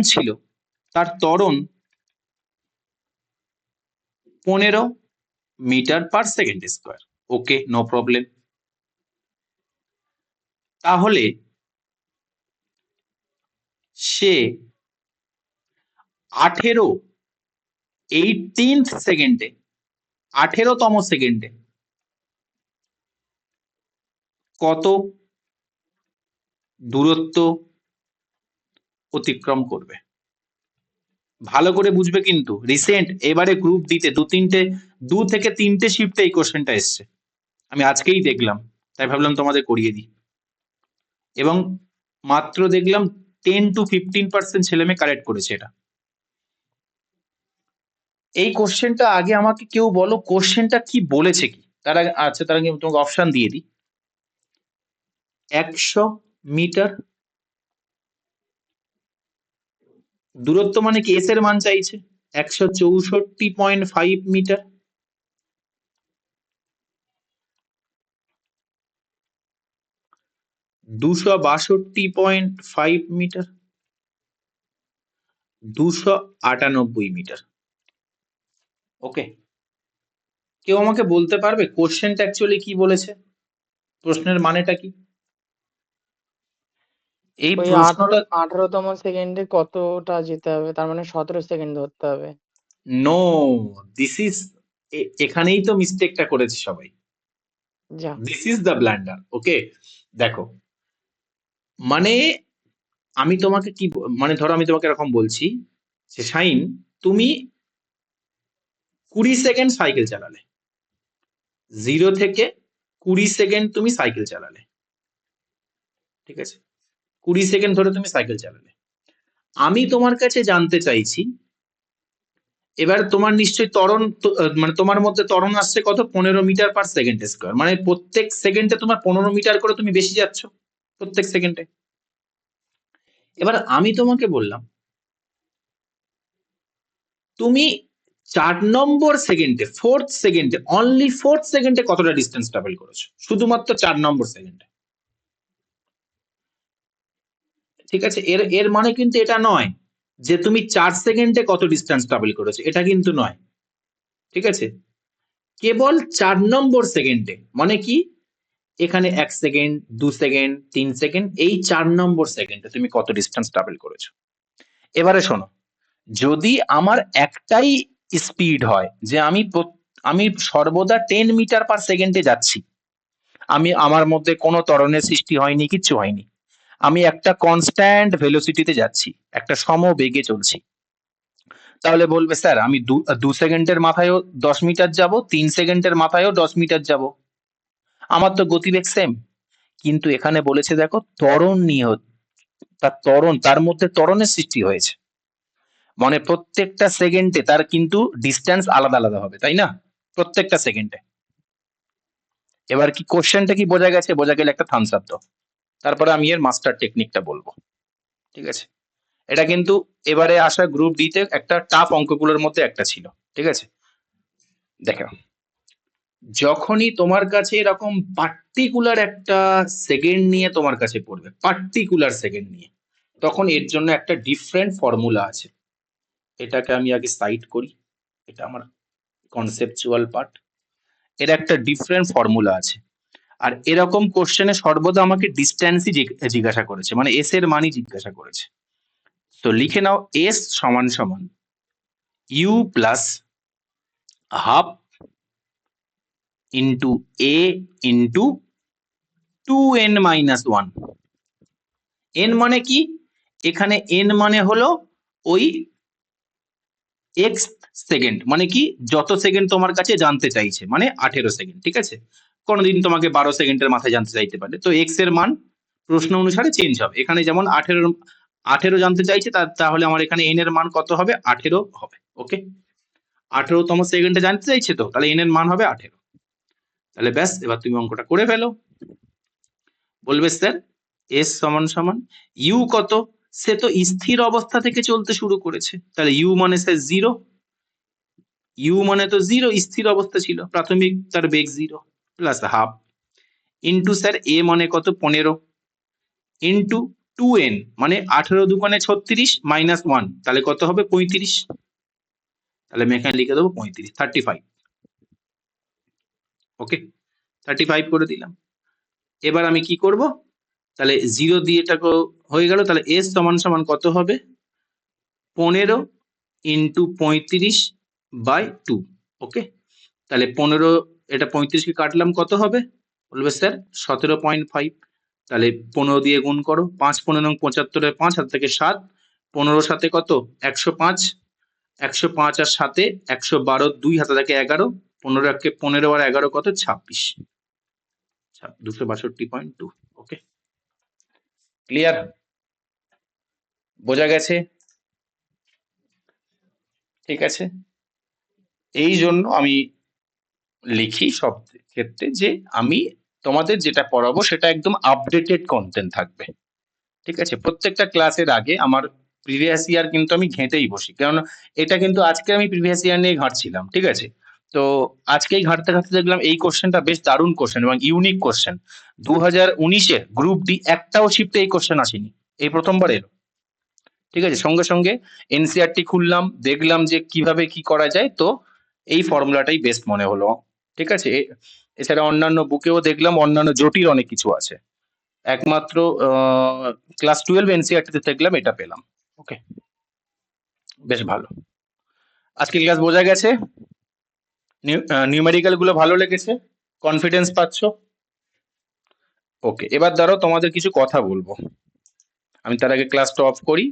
S1: 15 মিটার পার সেকেন্ড স্কোয়ার। ওকে, নো প্রবলেম। তাহলে সে 18th সেকেন্ডে, 18তম সেকেন্ডে কত দূরত্ব অতিক্রম করবে? ভালো করে বুঝবে কিন্তু, রিসেন্ট এবারে গ্রুপ ডিতে 2 থেকে 3টে শিফটে এই কোশ্চেনটা এসছে, আমি আজকেই দেখলাম, তাই ভাবলাম তোমাদের করিয়ে দিই। এবং মাত্র দেখলাম 10 to 15% ছেলে মেয়ে কারেক্ট করেছে এটা। এই কোশ্চেনটা আগে আমাকে কেউ বলো, কোশ্চেনটা কি বলেছে কি? তার আগে আচ্ছা, তার আগে তোমাকে অপশন দিয়ে দিই। 100 মিটার দূরত্ব, মানে কি এস এর মান চাইছে? 164.5 মিটার, 262.5 মিটার, 298 মিটার। ওকে, কেউ আমাকে বলতে পারবে কোশ্চেনটা অ্যাকচুয়ালি কি বলেছে? প্রশ্নের মানেটা কি? এই
S2: ওই
S1: প্রশ্নটা
S2: 18তম সেকেন্ডে কতটা যেতে হবে, তার মানে 17 সেকেন্ড ধরতে হবে।
S1: নো, দিস ইজ, এখানেই তো মিস্টেকটা করেছে সবাই।
S2: যা,
S1: দিস ইজ দ্য ব্ল্যান্ডার। ওকে, দেখো, মানে আমি তোমাকে কি মানে ধরো আমি তোমাকে এরকম বলছি যে শাইন, তুমি 20 সেকেন্ড সাইকেল চালালে, 0 থেকে 20 সেকেন্ড তুমি সাইকেল চালালে, ঠিক আছে? 20 সেকেন্ড ধরে তুমি সাইকেল চালালে। আমি তোমার কাছে জানতে চাইছি এবার তোমার নিশ্চয়ই ত্বরণ মানে তোমার মধ্যে ত্বরণ আসছে কত 15 মিটার পার সেকেন্ড স্কোয়ার, মানে প্রত্যেক সেকেন্ডে তোমার 15 মিটার করে তুমি বেশি যাচ্ছ প্রত্যেক সেকেন্ডে। এবার আমি তোমাকে বললাম তুমি 4 নম্বর সেকেন্ডে, অনলি ফোর্থ সেকেন্ডে কতটা ডিস্টেন্স ট্রাভেল করেছো, শুধুমাত্র 4 নম্বর সেকেন্ডে। ঠিক আছে, এর মানে কিন্তু এটা নয় যে তুমি 4 সেকেন্ডে কত ডিস্টেন্স ট্রাভেল করেছো, এটা কিন্তু নয়। ঠিক আছে, কেবল 4 নম্বর সেকেন্ডে, মানে কি এখানে 1 সেকেন্ড, 2 সেকেন্ড, 3 সেকেন্ড, এই 4 নম্বর সেকেন্ডে তুমি কত ডিস্টেন্স ট্রাভেল করেছো। এবারে শোনো, যদি আমার একটাই স্পিড হয় যে আমি সর্বদা 10 মিটার পার সেকেন্ডে যাচ্ছি, আমার মধ্যে কোনো ত্বরণের সৃষ্টি হয়নি, কিচ্ছু হয়নি, আমি একটা কনস্ট্যান্ট ভেলোসিটিতে যাচ্ছি, একটা সমবেগে চলছি, তাহলে বলবে স্যার আমি 2 সেকেন্ডের মাথায়ও 10 মিটার যাব, 3 সেকেন্ডের মাথায়ও 10 মিটার যাব, আমার তো গতিবেগ সেম। কিন্তু এখানে বলেছে দেখো ত্বরণ নিয়ে তার মধ্যে ত্বরণের সৃষ্টি হয়েছে, মানে প্রত্যেকটা সেকেন্ডে তার কিন্তু ডিস্টেন্স আলাদা আলাদা হবে, তাই না, প্রত্যেকটা সেকেন্ডে। এবার কি কোশ্চেনটা কি বোঝা গেছে? বোঝা গেলে একটা থামস আপ দাও, তারপরে আমি এর মাস্টার টেকনিকটা বলবো। ঠিক আছে, এটা কিন্তু এবারে আসা গ্রুপ ডি তে একটা টাফ অঙ্কগুলোর মধ্যে একটা ছিল। ঠিক আছে, দেখো যখনই তোমার কাছে এরকম পার্টিকুলার একটা সেকেন্ড নিয়ে তোমার কাছে পড়বে, পার্টিকুলার সেকেন্ড নিয়ে, তখন এর জন্য একটা ডিফারেন্ট ফর্মুলা আছে। এটাকে আমি আগে সাইড করি, এটা আমার কনসেপচুয়াল পার্ট। এর একটা ডিফারেন্ট ফর্মুলা আছে, আর এরকম কোশ্চেনে সর্বদা আমাকে ডিস্টেন্সই জিজ্ঞাসা করেছে, মানে এস এর মানই জিজ্ঞাসা করেছে। তো লিখে নাও এস সমান সমান u plus half into a into 2n minus 1। N মানে কি, এখানে এন মানে হলো ওই এক্স সেকেন্ড, মানে কি যত সেকেন্ড তোমার কাছে জানতে চাইছে, মানে 18 সেকেন্ড। ঠিক আছে, কোনোদিন তোমাকে 12 সেকেন্ডের মাথায় জানতে চাইতে পারে, তো এক্স এর মান প্রশ্ন অনুসারে চেঞ্জ হবে। এখানে যেমন 18 জানতে চাইছে, তাহলে আমার এখানে এন এর মান কত হবে, 18 হবে। ওকে, 18তম সেকেন্ডে জানতে চাইছে, তো তাহলে এন এর মান হবে 18। তাহলে ব্যাস, এবার তুমি অঙ্কটা করে ফেলো। বলবে স্যার এস সমান সমান ইউ কত, সে তো স্থির অবস্থা থেকে চলতে শুরু করেছে, তাহলে ইউ মানে স্যার 0, ইউ মানে তো 0, স্থির অবস্থা ছিল, প্রাথমিক তার বেগ 0, প্লাস হাফ ইন্টু স্যার এ মানে কত 15 ইন্টু 2n মানে 18 দুগুণে 36 মাইনাস 1, তাহলে কত হবে 35। তাহলে আমি এখানে লিখে দেবো 35, 35। ওকে, 35 করে দিলাম। এবার আমি কি করব, তাহলে 0 দিয়ে এটা হয়ে গেল, তাহলে এস সমান সমান কত হবে 15 ইন্টু 35/2। ওকে, তাহলে 15, এটা 35কে কাটলাম, কত হবে, বলবে স্যার 17.5। তাহলে 15 দিয়ে গুণ করো, 5 15 75, 5 হাত থেকে 7, 15 সাথে কত 105, 105 আর 7 112, 2 হাতে থেকে 11, 15 আর 11 কত 26, 262.2। ওকে, ক্লিয়ার, বোঝা গেছে? ঠিক আছে, এই জন্য আমি লিখি সব ক্ষেত্রে যে আমি তোমাদের যেটা পড়াবো সেটা একদম আপডেটেড কন্টেন্ট থাকবে। ঠিক আছে, প্রত্যেকটা ক্লাসের আগে আমার প্রিভিয়াস ইয়ার কিন্তু আমি ঘেঁটেই বসি, কারণ এটা কিন্তু আজকে আমি প্রিভিয়াস ইয়ার নিয়ে ঘাঁটছিলাম। ঠিক আছে, তো আজকেই ঘাঁটতে ঘাঁটতে দেখলাম এই কোশ্চেনটা বেশ দারুণ কোশ্চেন এবং ইউনিক কোশ্চেন। 2019-এর গ্রুপ ডি একটাও শিফটে এই কোশ্চেন আসেনি, এই প্রথমবার এলো। ঠিক আছে, সঙ্গে সঙ্গে এনসিআরটি খুললাম, দেখলাম যে কিভাবে কি করা যায়, তো এই ফর্মুলাটাই বেস্ট মনে হলো। ঠিক আছে, এছাড়া অন্যান্য বুকেও দেখলাম অন্যান্য জটিল অনেক কিছু আছে, একমাত্র ক্লাস 12 এনসিআরটিতে দেখলাম এটা পেলাম। ওকে, বেশ ভালো। আজকে ক্লাস বোঝা গেছে, নিউমেরিক্যাল গুলো ভালো লেগেছে, কনফিডেন্স পাচ্ছো? ওকে, এবার ধরো তোমাদের কিছু কথা বলবো, আমি তার আগে ক্লাসটা অফ করি।